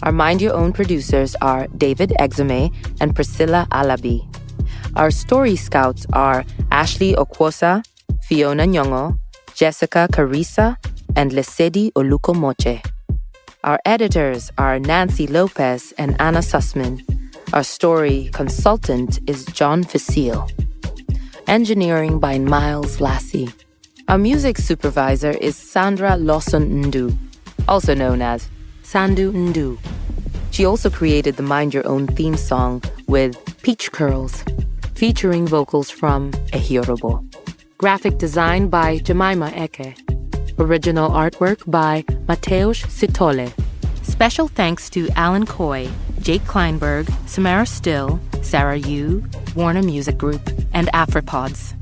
Our Mind Your Own producers are David Exumé and Priscilla Alabi. Our story scouts are Ashley Okwosa, Fiona Nyong'o, Jessica Carissa, and Lesedi Olukomoche. Our editors are Nancy Lopez and Anna Sussman. Our story consultant is John Facile. Engineering by Miles Lassie. Our music supervisor is Sandra Lawson Ndu, also known as Sandu Ndu. She also created the Mind Your Own theme song with Peach Curls, featuring vocals from Ehiyorobo. Graphic design by Jemima Eke. Original artwork by Mateusz Sitole. Special thanks to Alan Coy, Jake Kleinberg, Samara Still, Sarah Yu, Warner Music Group, and Afropods.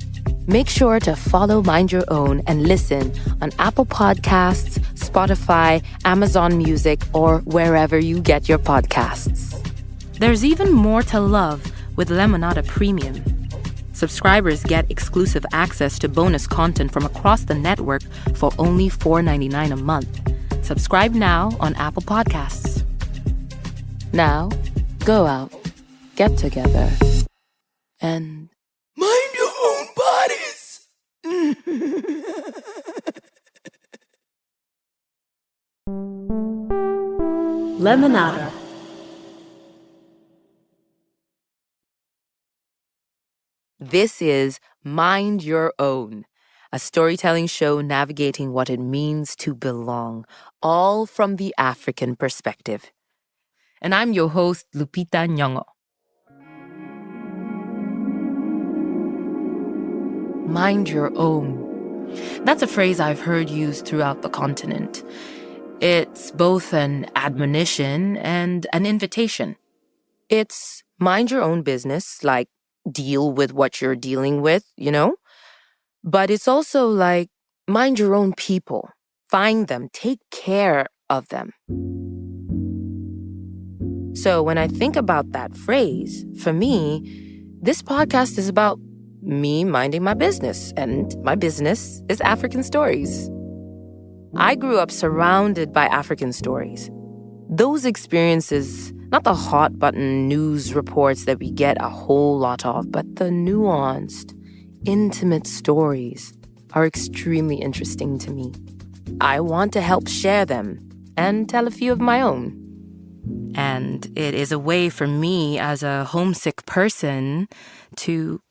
Make sure to follow Mind Your Own and listen on Apple Podcasts, Spotify, Amazon Music, or wherever you get your podcasts. There's even more to love with Lemonada Premium. Subscribers get exclusive access to bonus content from across the network for only $4.99 a month. Subscribe now on Apple Podcasts. Now, go out, get together, and mind your own bodies. Lemonada. This is Mind Your Own, a storytelling show navigating what it means to belong, all from the African perspective. And I'm your host, Lupita Nyong'o. Mind your own. That's a phrase I've heard used throughout the continent. It's both an admonition and an invitation. It's mind your own business, like deal with what you're dealing with, But it's also like mind your own people. Find them, take care of them. So when I think about that phrase, for me, this podcast is about me minding my business, and my business is African stories. I grew up surrounded by African stories. Those experiences, not the hot button news reports that we get a whole lot of, but the nuanced, intimate stories are extremely interesting to me. I want to help share them and tell a few of my own. And it is a way for me as a homesick person to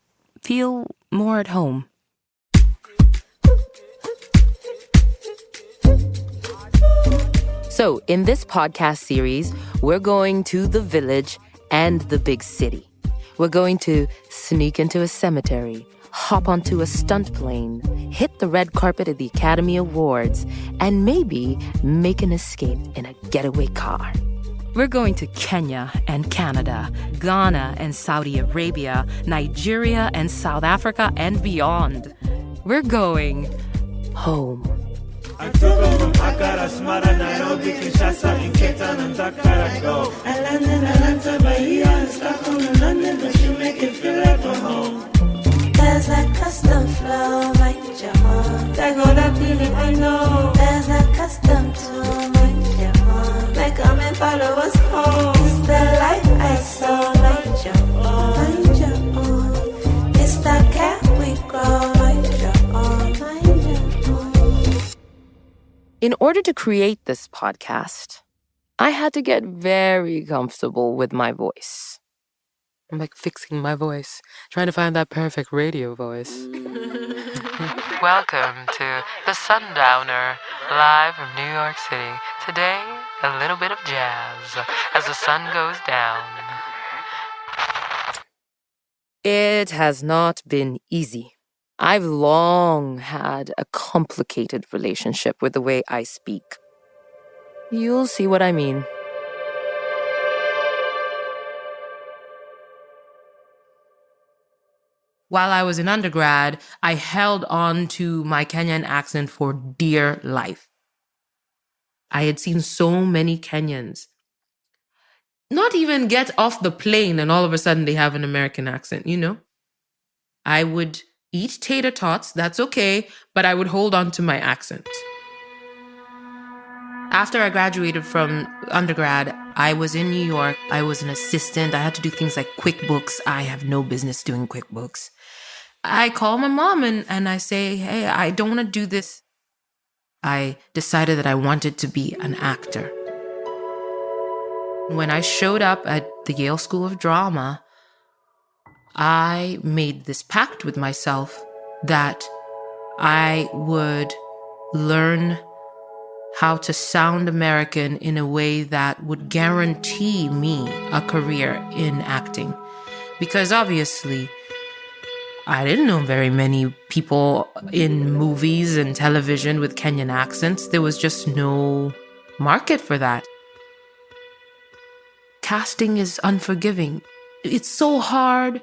feel more at home. So, in this podcast series, we're going to the village and the big city. We're going to sneak into a cemetery, hop onto a stunt plane, hit the red carpet at the Academy Awards, and maybe make an escape in a getaway car. We're going to Kenya and Canada, Ghana and Saudi Arabia, Nigeria and South Africa and beyond. We're going home. I took off from Accra, Smara, Nairobi, Kinshasa, in Cape Town, and Dakar, go. I landed in Atlanta, Bahia, and Stockholm, and London, but you make it feel like a home. There's a custom flow, mind your own. That got that feeling, I know. There's a custom tune, mind your own. Make come and follow us home. It's the life I saw, mind your own. Mind your own. It's the cat we grow, mind your own. Mind your own. In order to create this podcast, I had to get very comfortable with my voice. I'm like fixing my voice, trying to find that perfect radio voice. Welcome to The Sundowner, live from New York City. Today, a little bit of jazz as the sun goes down. It has not been easy. I've long had a complicated relationship with the way I speak. You'll see what I mean. While I was in undergrad, I held on to my Kenyan accent for dear life. I had seen so many Kenyans not even get off the plane and all of a sudden they have an American accent, I would eat tater tots, that's okay, but I would hold on to my accent. After I graduated from undergrad, I was in New York. I was an assistant. I had to do things like QuickBooks. I have no business doing QuickBooks. I call my mom and I say, hey, I don't want to do this. I decided that I wanted to be an actor. When I showed up at the Yale School of Drama, I made this pact with myself that I would learn how to sound American in a way that would guarantee me a career in acting. Because obviously, I didn't know very many people in movies and television with Kenyan accents. There was just no market for that. Casting is unforgiving. It's so hard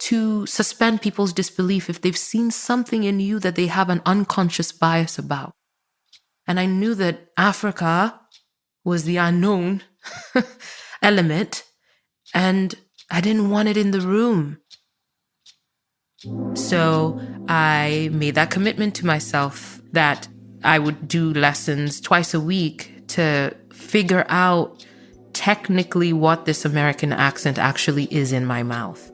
to suspend people's disbelief if they've seen something in you that they have an unconscious bias about. And I knew that Africa was the unknown element, and I didn't want it in the room. So I made that commitment to myself that I would do lessons twice a week to figure out technically what this American accent actually is in my mouth.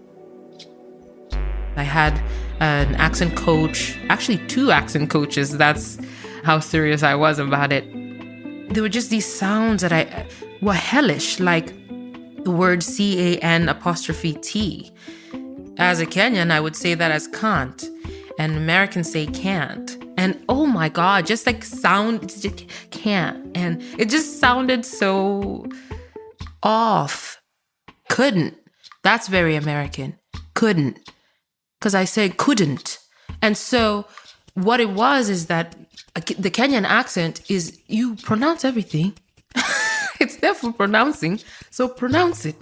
I had an accent coach, actually 2 accent coaches. That's how serious I was about it. There were just these sounds that were hellish, like the word CAN''T. As a Kenyan, I would say that as can't, and Americans say can't. And oh my God, just like sound, can't. And it just sounded so off. Couldn't. That's very American. Couldn't. Because I said couldn't. And so what it was is that the Kenyan accent is you pronounce everything. It's there for pronouncing. So pronounce it.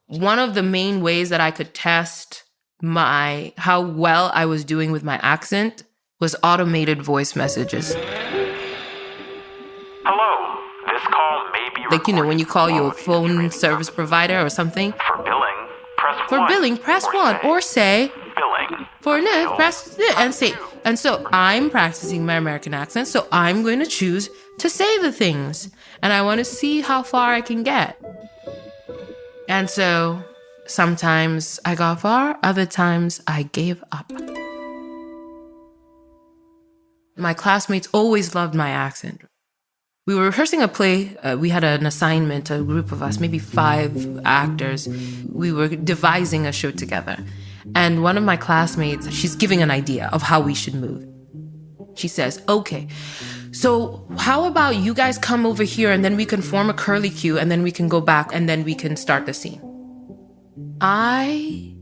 One of the main ways that I could test how well I was doing with my accent was automated voice messages. Hello, this call may be Like, when you call your phone service provider or something. For billing, press 1. For billing, press 1 or say billing. for press and say. And so I'm practicing my American accent, so I'm going to choose to say the things. And I want to see how far I can get. And so sometimes I got far, other times I gave up. My classmates always loved my accent. We were rehearsing a play. We had an assignment, a group of us, maybe 5 actors. We were devising a show together. And one of my classmates, she's giving an idea of how we should move. She says, okay, so how about you guys come over here and then we can form a curly Q and then we can go back and then we can start the scene. I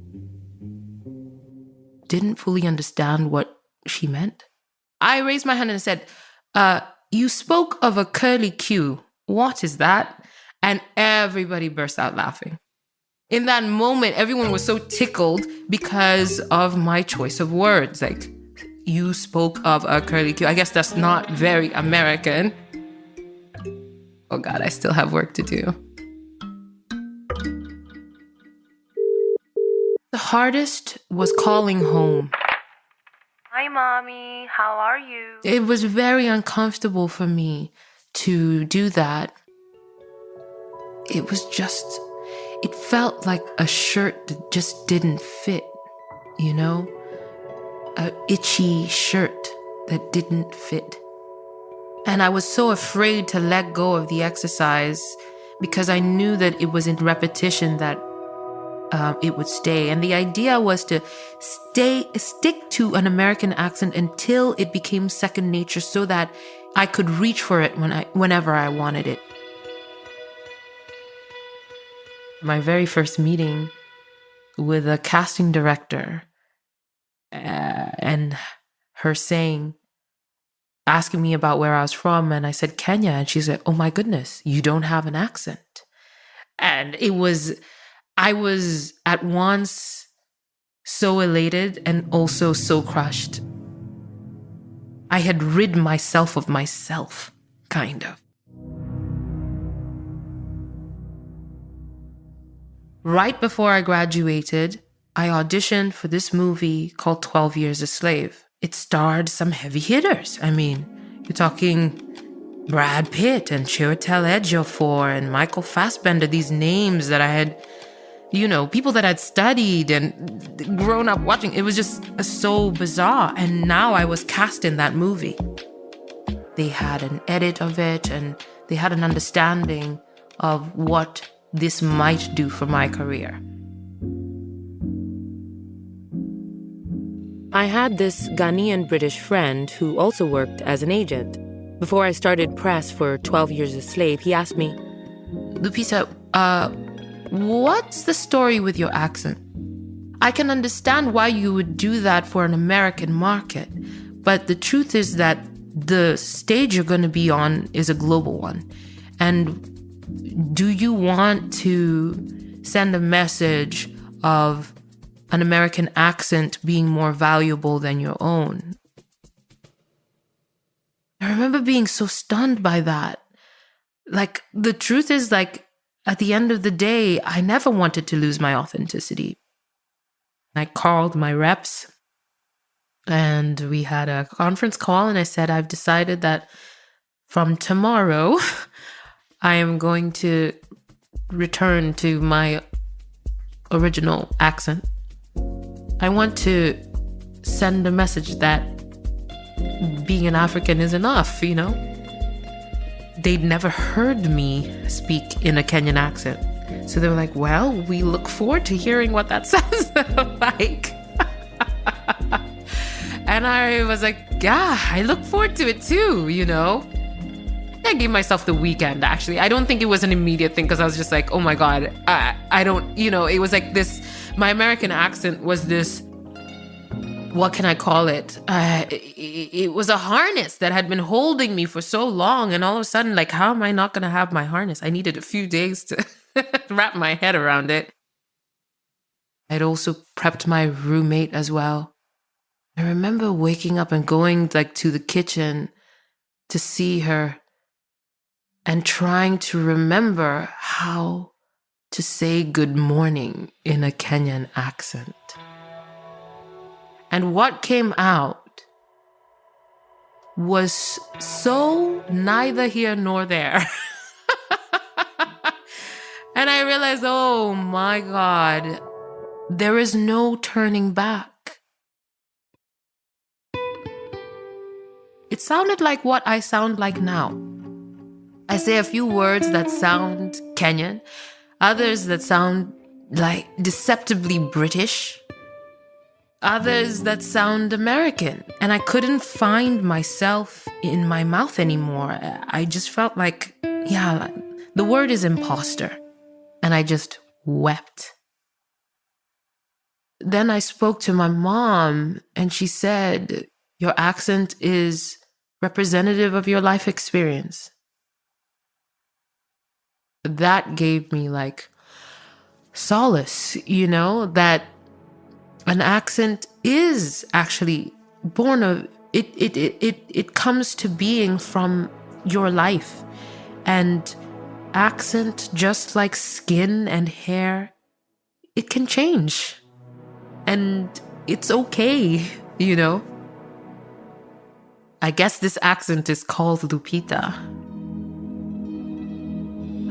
didn't fully understand what she meant. I raised my hand and said, you spoke of a curly Q. What is that? And everybody burst out laughing. In that moment, everyone was so tickled because of my choice of words. Like, you spoke of a curly Q. I guess that's not very American. Oh God, I still have work to do. The hardest was calling home. Hi, Mommy. How are you? It was very uncomfortable for me to do that. It was just, it felt like a shirt that just didn't fit, An itchy shirt that didn't fit. And I was so afraid to let go of the exercise because I knew that it was in repetition that it would stay. And the idea was to stick to an American accent until it became second nature so that I could reach for it whenever I wanted it. My very first meeting with a casting director and her asking me about where I was from, and I said Kenya, and she said, oh my goodness, you don't have an accent. And I was at once so elated and also so crushed. I had rid myself of myself, kind of. Right before I graduated, I auditioned for this movie called 12 Years a Slave. It starred some heavy hitters. I mean, you're talking Brad Pitt and Chiwetel Ejiofor and Michael Fassbender, these names that I had, people that I'd studied and grown up watching. It was just so bizarre. And now I was cast in that movie. They had an edit of it and they had an understanding of what this might do for my career. I had this Ghanaian British friend who also worked as an agent. Before I started press for 12 Years a Slave, he asked me, Lupita, what's the story with your accent? I can understand why you would do that for an American market, but the truth is that the stage you're going to be on is a global one. And do you want to send a message of an American accent being more valuable than your own? I remember being so stunned by that. Like, the truth is, like, at the end of the day, I never wanted to lose my authenticity. I called my reps and we had a conference call and I said, I've decided that from tomorrow, I am going to return to my original accent. I want to send a message that being an African is enough, you know? They'd never heard me speak in a Kenyan accent. So they were like, well, we look forward to hearing what that sounds like. And I was like, yeah, I look forward to it too, you know? I gave myself the weekend, actually. I don't think it was an immediate thing because I was just like, oh my God, I don't, you know, it was like this, my American accent was this, what can I call it? It was a harness that had been holding me for so long. And all of a sudden, like, how am I not going to have my harness? I needed a few days to wrap my head around it. I'd also prepped my roommate as well. I remember waking up and going like to the kitchen to see her and trying to remember how to say good morning in a Kenyan accent. And what came out was so neither here nor there. And I realized, oh my God, there is no turning back. It sounded like what I sound like now. I say a few words that sound Kenyan, others that sound like deceptively British, others that sound American. And I couldn't find myself in my mouth anymore. I just felt like, yeah, the word is imposter. And I just wept. Then I spoke to my mom and she said, your accent is representative of your life experience. That gave me like solace, you know, that an accent is actually born of it comes to being from your life. And accent, just like skin and hair, it can change. And it's okay, you know. I guess this accent is called Lupita.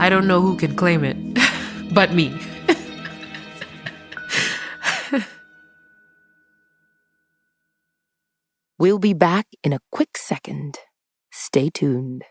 I don't know who can claim it, but me. We'll be back in a quick second. Stay tuned.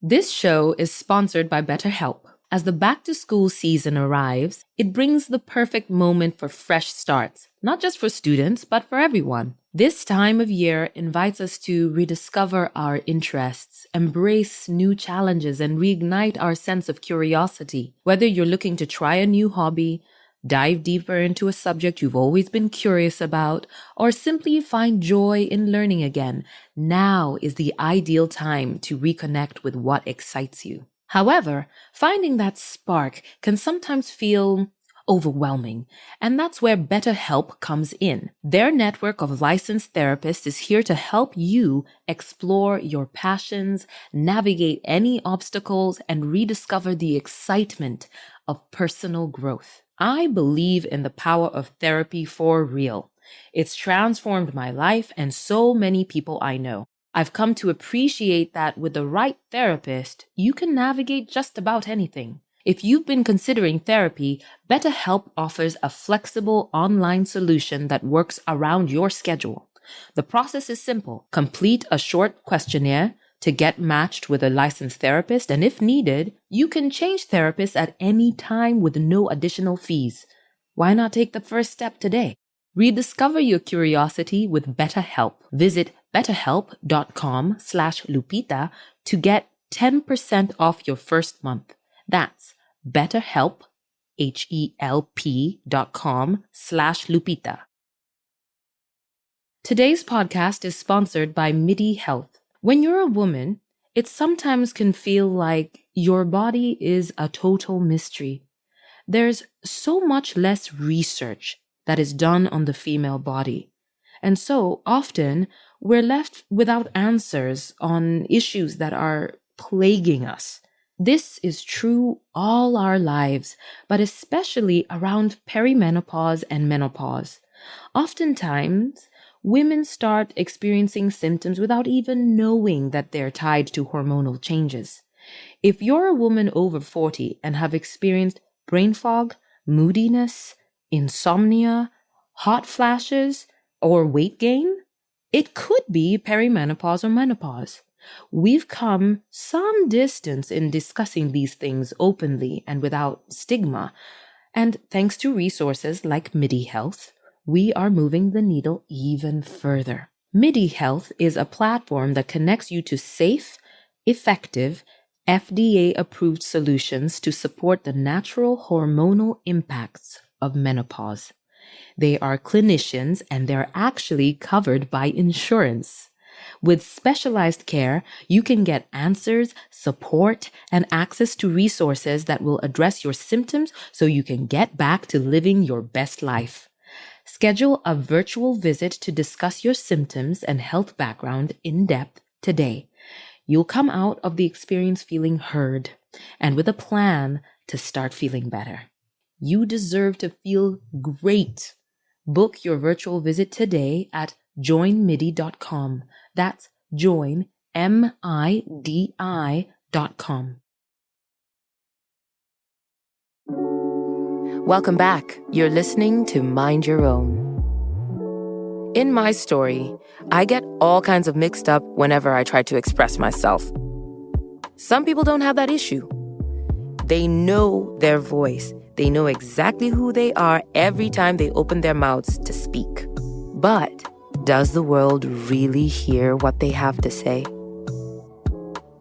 This show is sponsored by BetterHelp. As the back-to-school season arrives, it brings the perfect moment for fresh starts, not just for students, but for everyone. This time of year invites us to rediscover our interests, embrace new challenges, and reignite our sense of curiosity. Whether you're looking to try a new hobby, dive deeper into a subject you've always been curious about, or simply find joy in learning again, now is the ideal time to reconnect with what excites you. However, finding that spark can sometimes feel overwhelming, and that's where BetterHelp comes in. Their network of licensed therapists is here to help you explore your passions, navigate any obstacles, and rediscover the excitement of personal growth. I believe in the power of therapy for real. It's transformed my life and so many people I know. I've come to appreciate that with the right therapist, you can navigate just about anything. If you've been considering therapy, BetterHelp offers a flexible online solution that works around your schedule. The process is simple. Complete a short questionnaire to get matched with a licensed therapist, and if needed, you can change therapists at any time with no additional fees. Why not take the first step today? Rediscover your curiosity with BetterHelp. Visit betterhelp.com/Lupita to get 10% off your first month. That's BetterHelp, HELP.com/Lupita. Today's podcast is sponsored by MIDI Health. When you're a woman, it sometimes can feel like your body is a total mystery. There's so much less research that is done on the female body. And so often we're left without answers on issues that are plaguing us. This is true all our lives, but especially around perimenopause and menopause. Oftentimes, women start experiencing symptoms without even knowing that they're tied to hormonal changes. If you're a woman over 40 and have experienced brain fog, moodiness, insomnia, hot flashes, or weight gain, it could be perimenopause or menopause. We've come some distance in discussing these things openly and without stigma, and thanks to resources like MIDI Health, we are moving the needle even further. MIDI Health is a platform that connects you to safe, effective, FDA-approved solutions to support the natural hormonal impacts of menopause. They are clinicians and they're actually covered by insurance. With specialized care, you can get answers, support, and access to resources that will address your symptoms so you can get back to living your best life. Schedule a virtual visit to discuss your symptoms and health background in depth today. You'll come out of the experience feeling heard and with a plan to start feeling better. You deserve to feel great. Book your virtual visit today at joinmidi.com. That's join, MIDI.com. Welcome back. You're listening to Mind Your Own. In my story, I get all kinds of mixed up whenever I try to express myself. Some people don't have that issue. They know their voice. They know exactly who they are every time they open their mouths to speak. But does the world really hear what they have to say?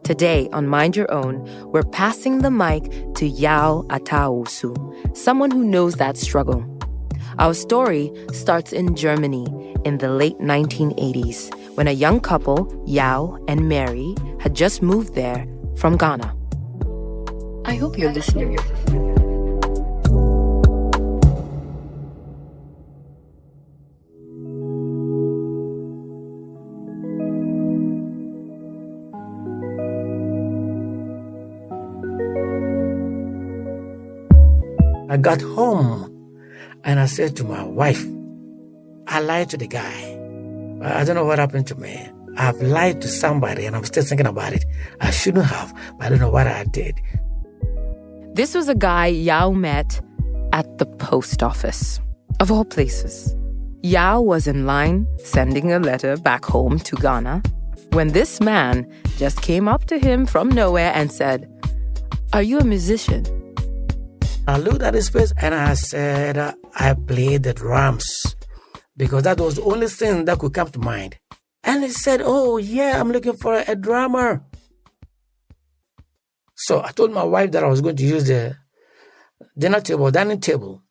Today on Mind Your Own, we're passing the mic to Yao Atausu, someone who knows that struggle. Our story starts in Germany in the late 1980s, when a young couple, Yao and Mary, had just moved there from Ghana. I hope you're listening. I got home and I said to my wife, I lied to the guy. I don't know what happened to me. I've lied to somebody and I'm still thinking about it. I shouldn't have, but I don't know what I did. This was a guy Yao met at the post office, of all places. Yao was in line sending a letter back home to Ghana when this man just came up to him from nowhere and said, "Are you a musician?" I looked at his face and I said, I played the drums because that was the only thing that could come to mind. And he said, oh yeah, I'm looking for a drummer. So I told my wife that I was going to use the dining table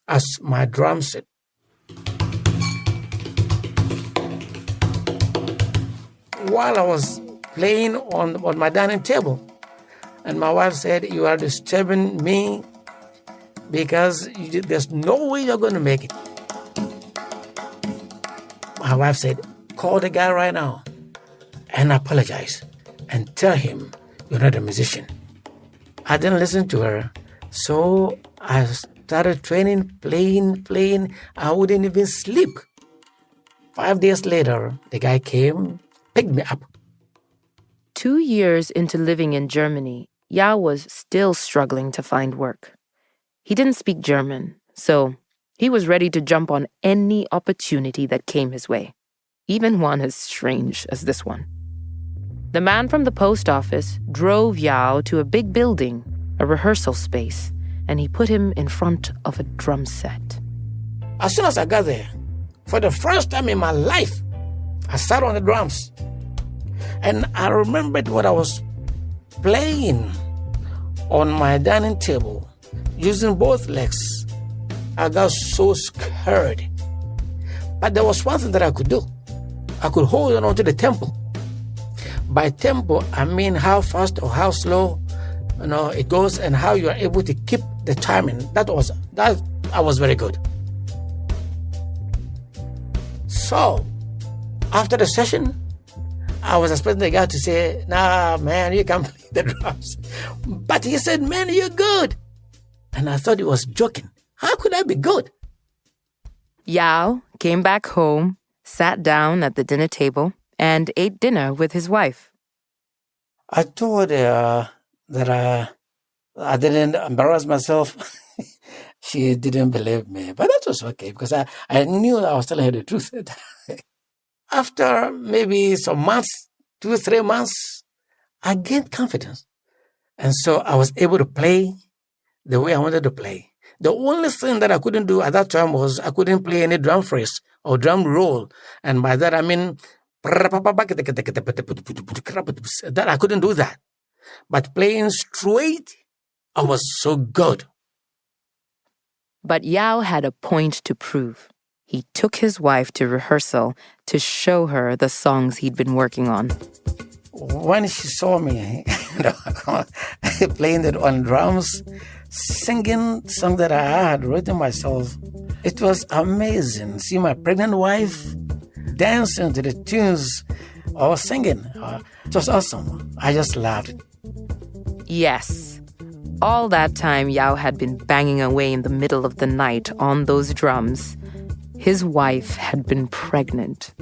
as my drum set. While I was playing on my dining table, and my wife said, you are disturbing me because there's no way you're going to make it. My wife said, call the guy right now and apologize and tell him you're not a musician. I didn't listen to her, so I started training, playing. I wouldn't even sleep. 5 days later, the guy came, picked me up. 2 years into living in Germany, Yao was still struggling to find work. He didn't speak German, so he was ready to jump on any opportunity that came his way, even one as strange as this one. The man from the post office drove Yao to a big building, a rehearsal space, and he put him in front of a drum set. As soon as I got there, for the first time in my life, I sat on the drums. And I remembered what I was playing on my dining table, using both legs. I got so scared. But there was one thing that I could do. I could hold on to the tempo. By tempo, I mean how fast or how slow it goes and how you are able to keep the timing. That I was very good. So, after the session, I was expecting the guy to say, nah, man, you can't play the drums. But he said, man, you're good. And I thought he was joking. How could I be good? Yao came back home, sat down at the dinner table, and ate dinner with his wife. I told her that I didn't embarrass myself. She didn't believe me, but that was okay because I knew I was telling her the truth. After maybe some months, 2-3 months, I gained confidence. And so I was able to play the way I wanted to play. The only thing that I couldn't do at that time was I couldn't play any drum phrase or drum roll. And by that, I mean, that I couldn't do that. But playing straight, I was so good. But Yao had a point to prove. He took his wife to rehearsal to show her the songs he'd been working on. When she saw me playing it on drums, singing songs that I had written myself, it was amazing. See my pregnant wife dancing to the tunes I was singing. It was awesome. I just loved it. Yes. All that time, Yao had been banging away in the middle of the night on those drums. His wife had been pregnant.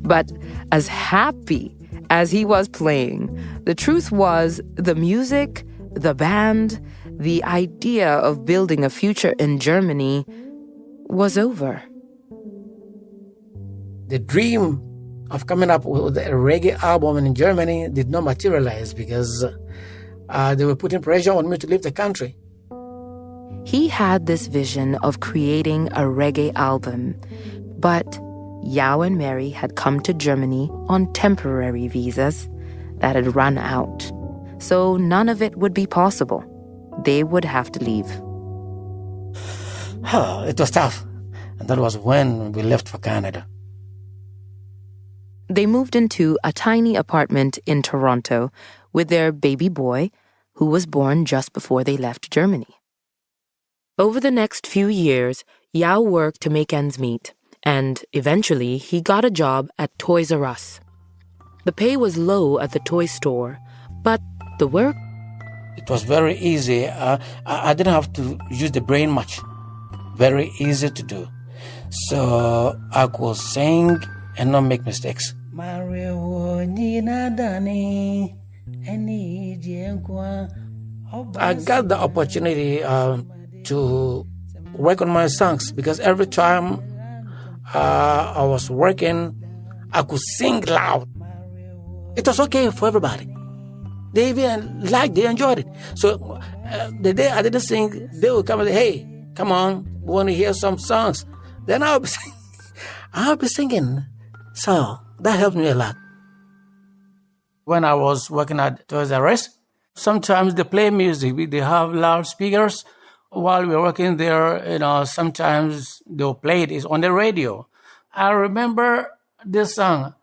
But as happy as he was playing, the truth was the music, the band, the idea of building a future in Germany was over. The dream of coming up with a reggae album in Germany did not materialize because they were putting pressure on me to leave the country. He had this vision of creating a reggae album, but Yao and Mary had come to Germany on temporary visas that had run out, so none of it would be possible. They would have to leave. It was tough, and that was when we left for Canada. They moved into a tiny apartment in Toronto with their baby boy, who was born just before they left Germany. Over the next few years, Yao worked to make ends meet, and eventually he got a job at Toys R Us. The pay was low at the toy store, but the work... It was very easy. I didn't have to use the brain much. Very easy to do. So I could sing and not make mistakes. I got the opportunity to work on my songs because every time I was working, I could sing loud. It was okay for everybody. They even they enjoyed it. So the day I didn't sing, they would come and say, hey, come on, we want to hear some songs. Then I'll be singing. So that helped me a lot. When I was working at Toys R Us, sometimes they play music. They have loudspeakers. While we were working there, sometimes they'll play it on the radio. I remember this song,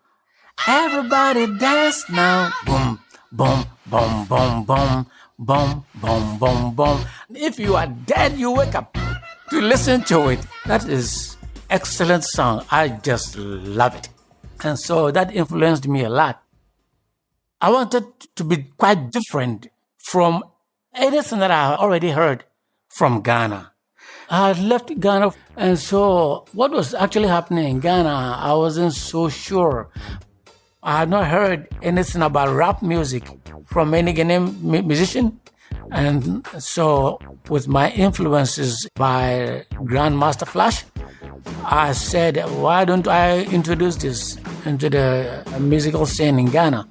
everybody dance now, boom, boom, boom, boom, boom, boom, boom, boom, boom. If you are dead, you wake up to listen to it. That is excellent song. I just love it. And so that influenced me a lot. I wanted to be quite different from anything that I already heard from Ghana. I had left Ghana, and so what was actually happening in Ghana, I wasn't so sure. I had not heard anything about rap music from any Ghanaian musician. And so with my influences by Grandmaster Flash, I said, why don't I introduce this into the musical scene in Ghana?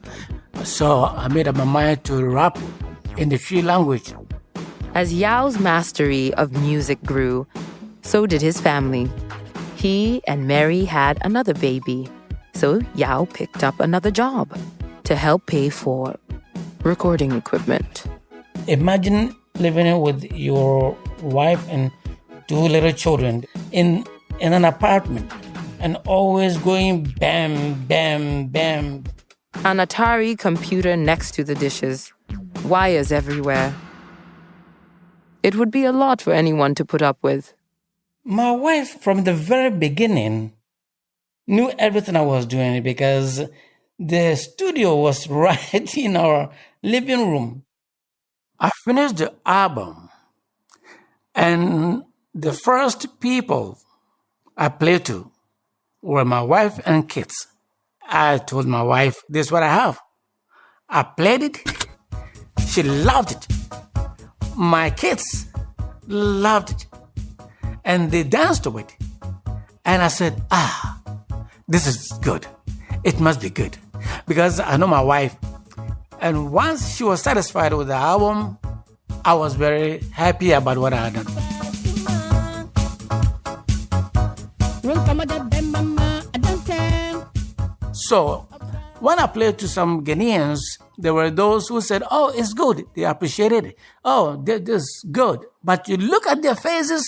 So I made up my mind to rap in the Free language. As Yao's mastery of music grew, so did his family. He and Mary had another baby, so Yao picked up another job to help pay for recording equipment. Imagine living with your wife and 2 little children in an apartment and always going bam, bam, bam. An Atari computer next to the dishes, wires everywhere. It would be a lot for anyone to put up with. My wife, from the very beginning, knew everything I was doing because the studio was right in our living room. I finished the album, and the first people I played to were my wife and kids. I told my wife, this is what I have. I played it. She loved it. My kids loved it. And they danced to it. And I said, this is good. It must be good. Because I know my wife. And once she was satisfied with the album, I was very happy about what I had done. So when I played to some Ghanaians, there were those who said, oh, it's good. They appreciated it. Oh, this is good. But you look at their faces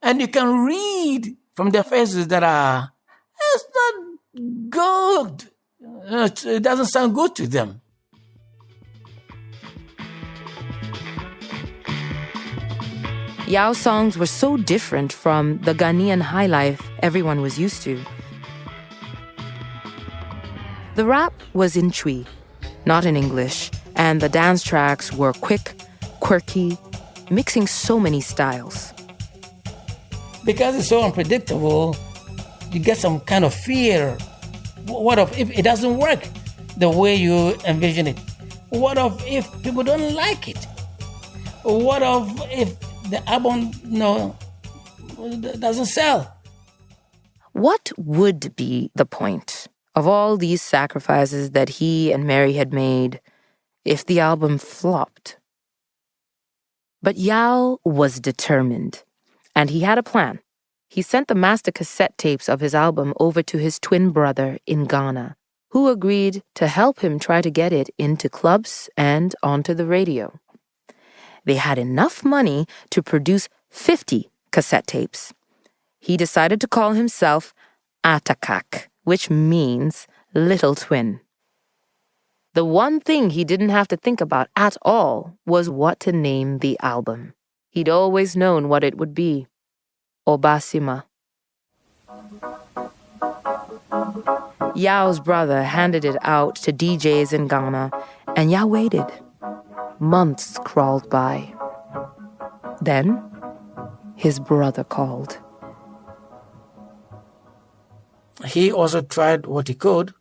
and you can read from their faces that it's not good. It doesn't sound good to them. Yao's songs were so different from the Ghanaian high life everyone was used to. The rap was in Twi, not in English, and the dance tracks were quick, quirky, mixing so many styles. Because it's so unpredictable, you get some kind of fear. What if it doesn't work the way you envision it? What if people don't like it? What if the album doesn't sell? What would be the point of all these sacrifices that he and Mary had made if the album flopped? But Yao was determined, and he had a plan. He sent the master cassette tapes of his album over to his twin brother in Ghana, who agreed to help him try to get it into clubs and onto the radio. They had enough money to produce 50 cassette tapes. He decided to call himself Atakak, which means little twin. The one thing he didn't have to think about at all was what to name the album. He'd always known what it would be. Obasima. Yao's brother handed it out to DJs in Ghana, and Yao waited. Months crawled by. Then, his brother called. He also tried what he could,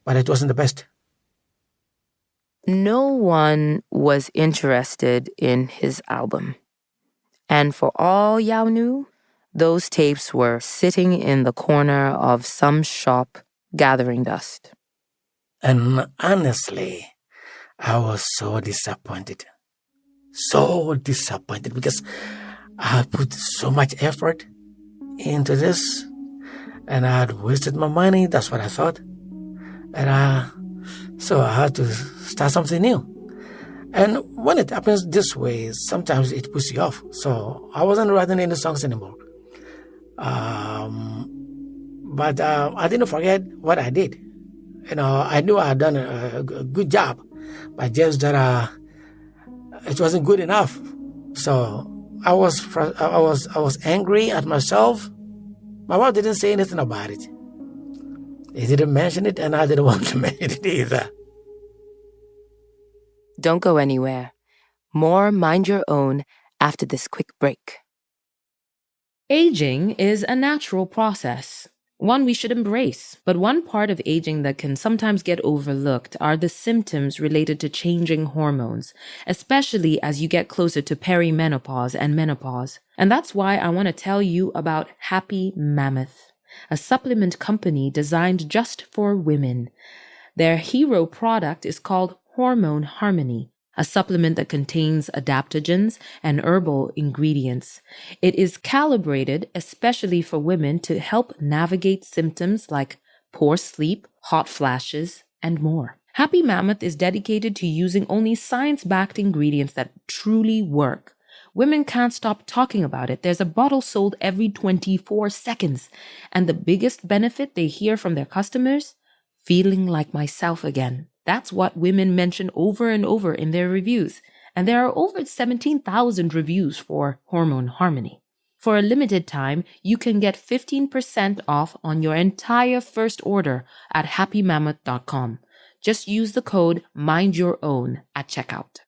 but it wasn't the best. No one was interested in his album. And for all Yao knew, those tapes were sitting in the corner of some shop gathering dust. And honestly, I was so disappointed. So disappointed because I put so much effort into this and I had wasted my money. That's what I thought. And so I had to start something new. And when it happens this way, sometimes it puts you off. So I wasn't writing any songs anymore. But I didn't forget what I did. I knew I had done a good job, but just that it wasn't good enough. So I was angry at myself. My wife didn't say anything about it. He didn't mention it, and I didn't want to mention it either. Don't go anywhere. More Mind Your Own after this quick break. Aging is a natural process, one we should embrace. But one part of aging that can sometimes get overlooked are the symptoms related to changing hormones, especially as you get closer to perimenopause and menopause. And that's why I want to tell you about Happy Mammoth, a supplement company designed just for women. Their hero product is called Hormone Harmony, a supplement that contains adaptogens and herbal ingredients. It is calibrated especially for women to help navigate symptoms like poor sleep, hot flashes, and more. Happy Mammoth is dedicated to using only science-backed ingredients that truly work. Women can't stop talking about it. There's a bottle sold every 24 seconds. And the biggest benefit they hear from their customers? Feeling like myself again. That's what women mention over and over in their reviews. And there are over 17,000 reviews for Hormone Harmony. For a limited time, you can get 15% off on your entire first order at happymammoth.com. Just use the code MindYourOwn at checkout.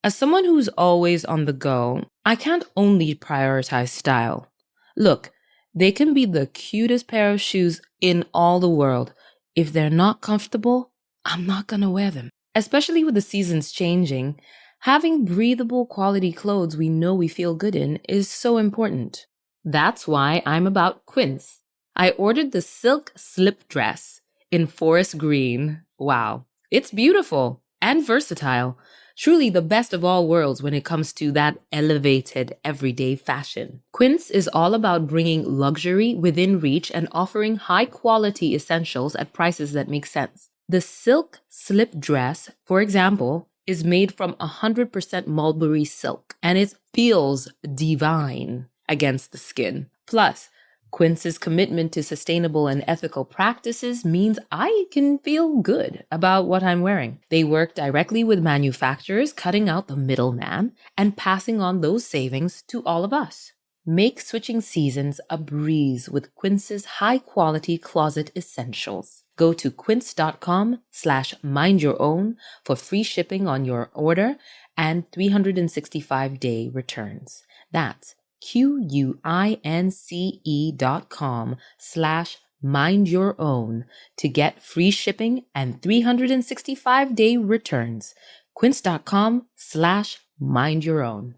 As someone who's always on the go, I can't only prioritize style. Look, they can be the cutest pair of shoes in all the world. If they're not comfortable, I'm not gonna wear them. Especially with the seasons changing, having breathable quality clothes we know we feel good in is so important. That's why I'm about Quince. I ordered the silk slip dress in forest green. Wow, it's beautiful and versatile. Truly the best of all worlds when it comes to that elevated everyday fashion. Quince is all about bringing luxury within reach and offering high quality essentials at prices that make sense. The silk slip dress, for example, is made from 100% mulberry silk and it feels divine against the skin. Plus, Quince's commitment to sustainable and ethical practices means I can feel good about what I'm wearing. They work directly with manufacturers, cutting out the middleman and passing on those savings to all of us. Make switching seasons a breeze with Quince's high-quality closet essentials. Go to quince.com/mindyourown for free shipping on your order and 365-day returns. That's QUINCE.com/mindyourown to get free shipping and 365-day returns. Quince.com/mindyourown.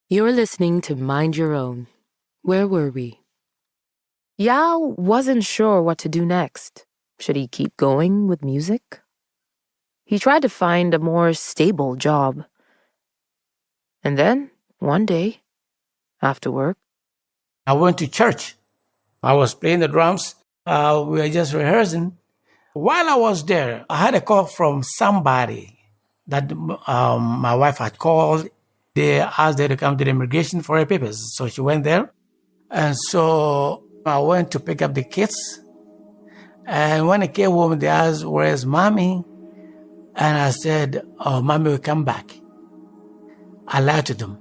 You're listening to Mind Your Own. Where were we? Yao wasn't sure what to do next. Should he keep going with music? He tried to find a more stable job. And then, one day, after work, I went to church. I was playing the drums. We were just rehearsing. While I was there, I had a call from somebody that my wife had called. They asked her to come to the immigration for her papers. So she went there. And so I went to pick up the kids. And when I came home, they asked, "Where's mommy?" And I said, "Oh, mommy will come back." I lied to them.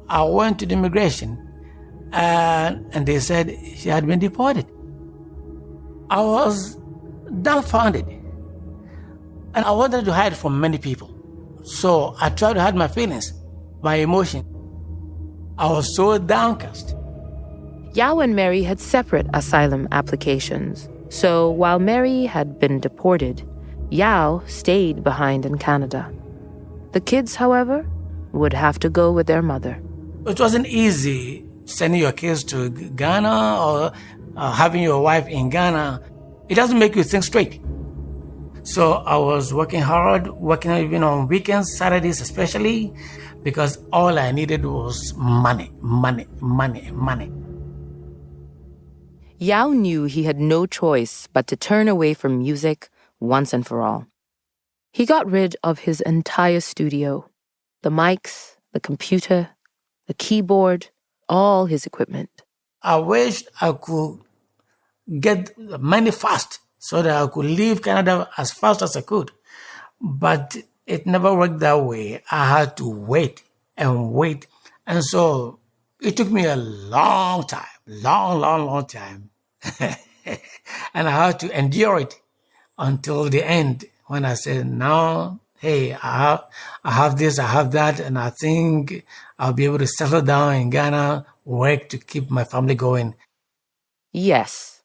I went to the immigration and they said she had been deported. I was dumbfounded. And I wanted to hide from many people. So I tried to hide my feelings, my emotion. I was so downcast. Yao and Mary had separate asylum applications. So while Mary had been deported, Yao stayed behind in Canada. The kids, however, would have to go with their mother. It wasn't easy sending your kids to Ghana or having your wife in Ghana. It doesn't make you think straight. So I was working hard, working even on weekends, Saturdays especially, because all I needed was money. Yao knew he had no choice but to turn away from music once and for all. He got rid of his entire studio, the mics, the computer, the keyboard, all his equipment. I wished I could get money fast so that I could leave Canada as fast as I could. But it never worked that way. I had to wait and wait. And so it took me a long time, long time. And I had to endure it until the end when I said, now, hey, I have this, I have that, and I think I'll be able to settle down in Ghana, work to keep my family going. Yes,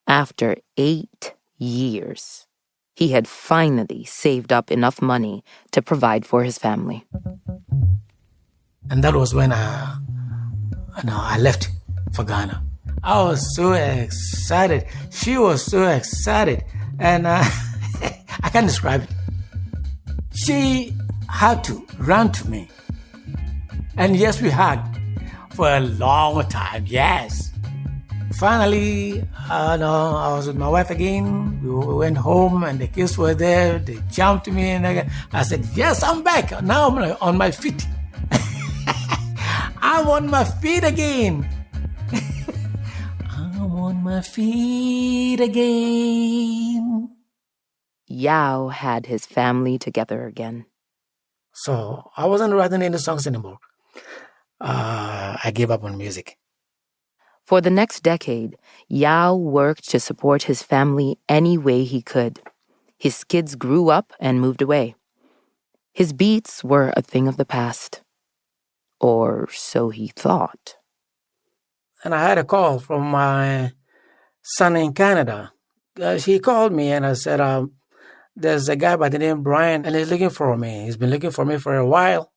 after 8 years, he had finally saved up enough money to provide for his family. And that was when I left for Ghana. I was so excited. She was so excited. And I can't describe it. She had to run to me. And yes, we hugged for a long time, yes. Finally, I was with my wife again. We went home and the kids were there. They jumped to me and I said, yes, I'm back. Now I'm on my feet. I'm on my feet again. I'm on my feet again. Yao had his family together again. So I wasn't writing any songs anymore. I gave up on music. For the next decade, Yao worked to support his family any way he could. His kids grew up and moved away. His beats were a thing of the past. Or so he thought. And I had a call from my son in Canada. She called me and I said, there's a guy by the name Brian and he's looking for me. He's been looking for me for a while.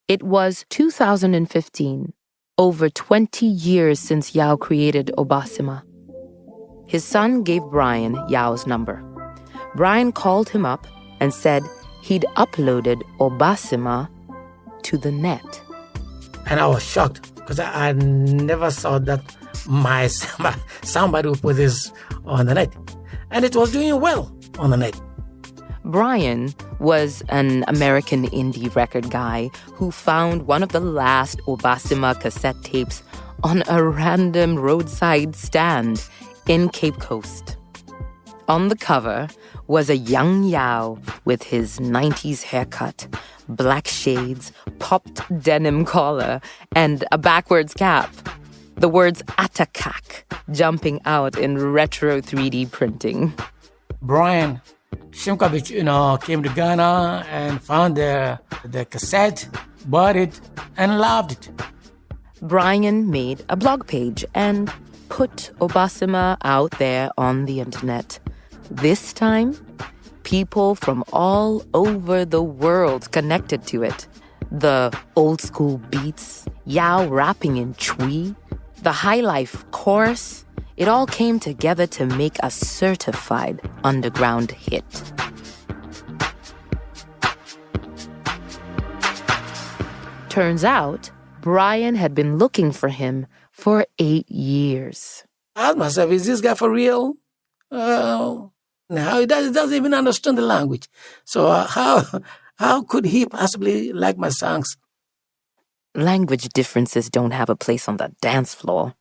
It was 2015, over 20 years since Yao created Obasima. His son gave Brian Yao's number. Brian called him up and said he'd uploaded Obasima to the net. And I was shocked because I never saw that somebody would put this on the net. And it was doing well on the net. Brian was an American indie record guy who found one of the last Obasima cassette tapes on a random roadside stand in Cape Coast. On the cover was a young Yao with his 90s haircut, black shades, popped denim collar, and a backwards cap. The words Atakak jumping out in retro 3D printing. Brian Shimkavich, came to Ghana and found the cassette, bought it, and loved it. Brian made a blog page and put Obasima out there on the internet. This time, people from all over the world connected to it. The old school beats, Yao rapping in Chui, the high life chorus, it all came together to make a certified underground hit. Turns out, Brian had been looking for him for 8 years. I asked myself, is this guy for real? Now he doesn't even understand the language. So how could he possibly like my songs? Language differences don't have a place on the dance floor.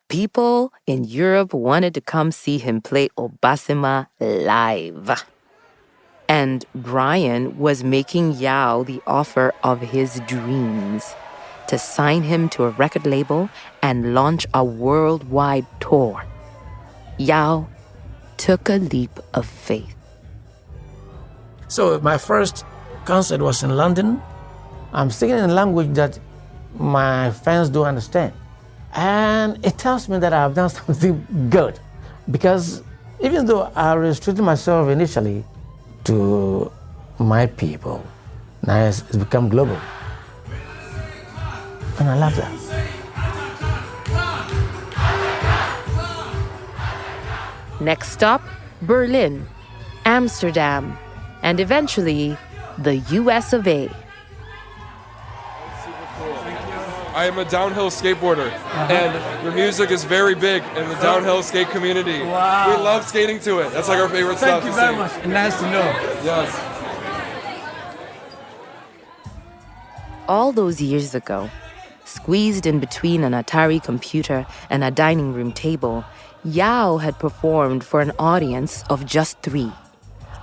People in Europe wanted to come see him play Obasima live. And Brian was making Yao the offer of his dreams to sign him to a record label and launch a worldwide tour. Yao took a leap of faith. So my first concert was in London. I'm singing in a language that my fans don't understand. And it tells me that I've done something good. Because even though I restricted myself initially to my people, now it's become global. And I love that. Next stop, Berlin, Amsterdam, and eventually the US of A. I am a downhill skateboarder, and your music is very big in the downhill skate community. Wow. We love skating to it. That's like our favorite stuff. Thank you very much. Nice to know. Yes. All those years ago, squeezed in between an Atari computer and a dining room table, Yao had performed for an audience of just 3.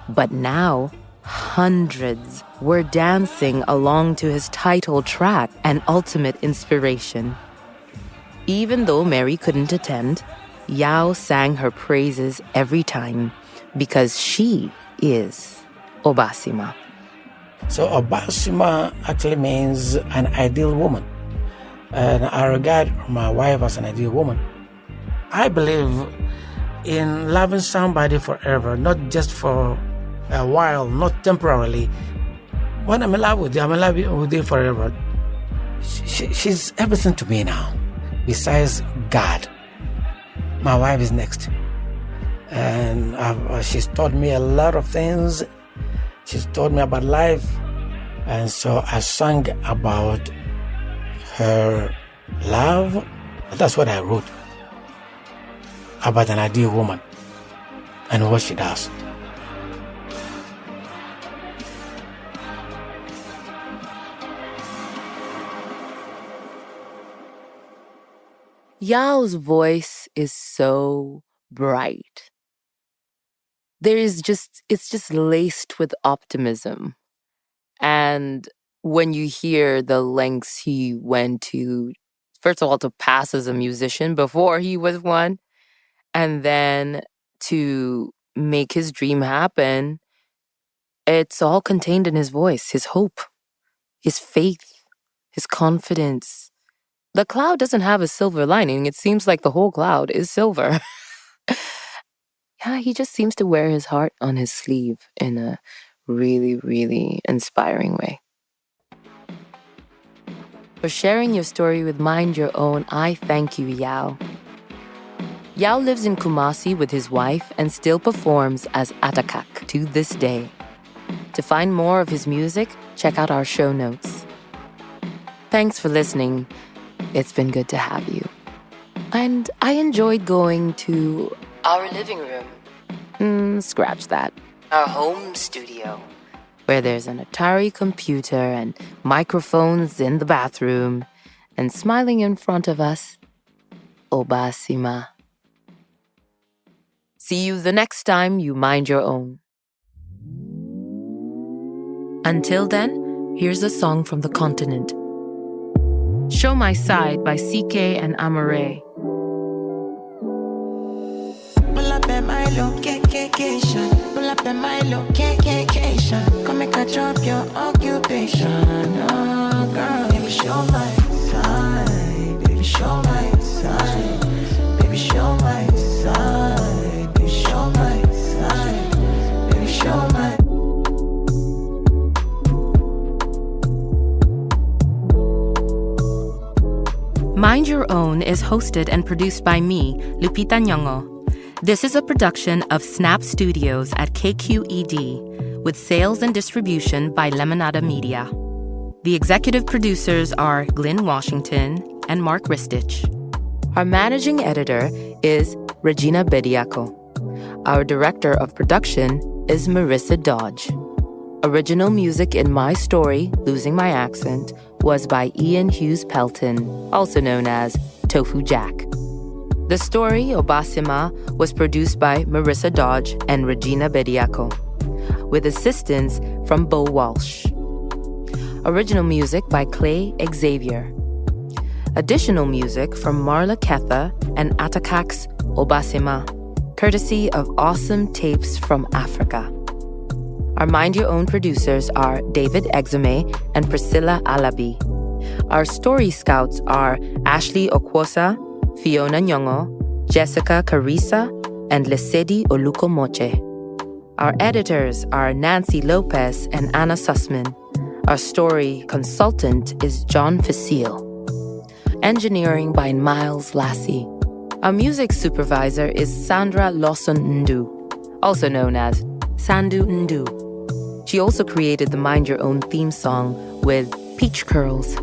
But now, hundreds were dancing along to his title track and ultimate inspiration. Even though Mary couldn't attend, Yao sang her praises every time because she is Obasima. So Obasima actually means an ideal woman. And I regard my wife as an ideal woman. I believe in loving somebody forever, not just for a while, not temporarily. When I'm in love with you, I'm in love with you forever. She's everything to me now, besides God. My wife is next. And she's taught me a lot of things. She's taught me about life. And so I sang about her love. That's what I wrote. About an ideal woman and what she does. Yao's voice is so bright. It's just laced with optimism. And when you hear the lengths he went to, first of all, to pass as a musician before he was one, and then to make his dream happen, it's all contained in his voice, his hope, his faith, his confidence. The cloud doesn't have a silver lining. It seems like the whole cloud is silver. Yeah, he just seems to wear his heart on his sleeve in a really, really inspiring way. For sharing your story with Mind Your Own, I thank you, Yao. Yao lives in Kumasi with his wife and still performs as Atakak to this day. To find more of his music, check out our show notes. Thanks for listening. It's been good to have you. And I enjoyed going to our living room. Scratch that. Our home studio, where there's an Atari computer and microphones in the bathroom, and smiling in front of us, Obasima. See you the next time you mind your own. Until then, here's a song from the continent. Show My Side by CK and Amare. Pull up at my location. Pull up at my location. Come make a drop your occupation. Oh, girl, baby, show my side. Baby, show my side. Baby, show my side. Baby, show my side. Baby, show my. Mind Your Own is hosted and produced by me, Lupita Nyong'o. This is a production of Snap Studios at KQED, with sales and distribution by Lemonada Media. The executive producers are Glenn Washington and Mark Ristich. Our managing editor is Regina Bediaco. Our director of production is Marissa Dodge. Original music in my story, Losing My Accent, was by Ian Hughes Pelton, also known as Tofu Jack. The story, Obasima, was produced by Marissa Dodge and Regina Bediaco, with assistance from Bo Walsh. Original music by Clay Xavier. Additional music from Marla Ketha and Atakak's Obasima, courtesy of Awesome Tapes from Africa. Our Mind Your Own producers are David Exumé and Priscilla Alabi. Our story scouts are Ashley Okwosa, Fiona Nyong'o, Jessica Carissa, and Lesedi Olukomoche. Our editors are Nancy Lopez and Anna Sussman. Our story consultant is John Facile. Engineering by Miles Lassie. Our music supervisor is Sandra Lawson Ndu, also known as Sandu Ndu. She also created the Mind Your Own theme song with Peach Curls,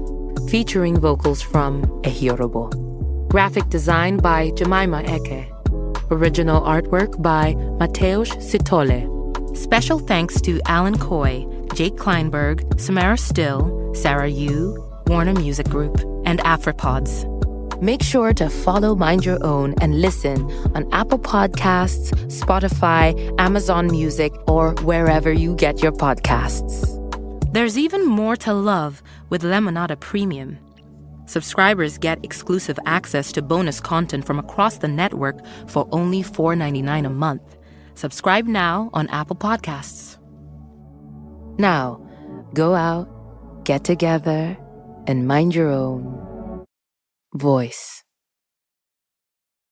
featuring vocals from Ehiyorobo. Graphic design by Jemima Eke. Original artwork by Mateusz Sitole. Special thanks to Alan Coy, Jake Kleinberg, Samara Still, Sarah Yu, Warner Music Group, and Afropods. Make sure to follow Mind Your Own and listen on Apple Podcasts, Spotify, Amazon Music, or wherever you get your podcasts. There's even more to love with Lemonada Premium. Subscribers get exclusive access to bonus content from across the network for only $4.99 a month. Subscribe now on Apple Podcasts. Now, go out, get together, and mind your own voice.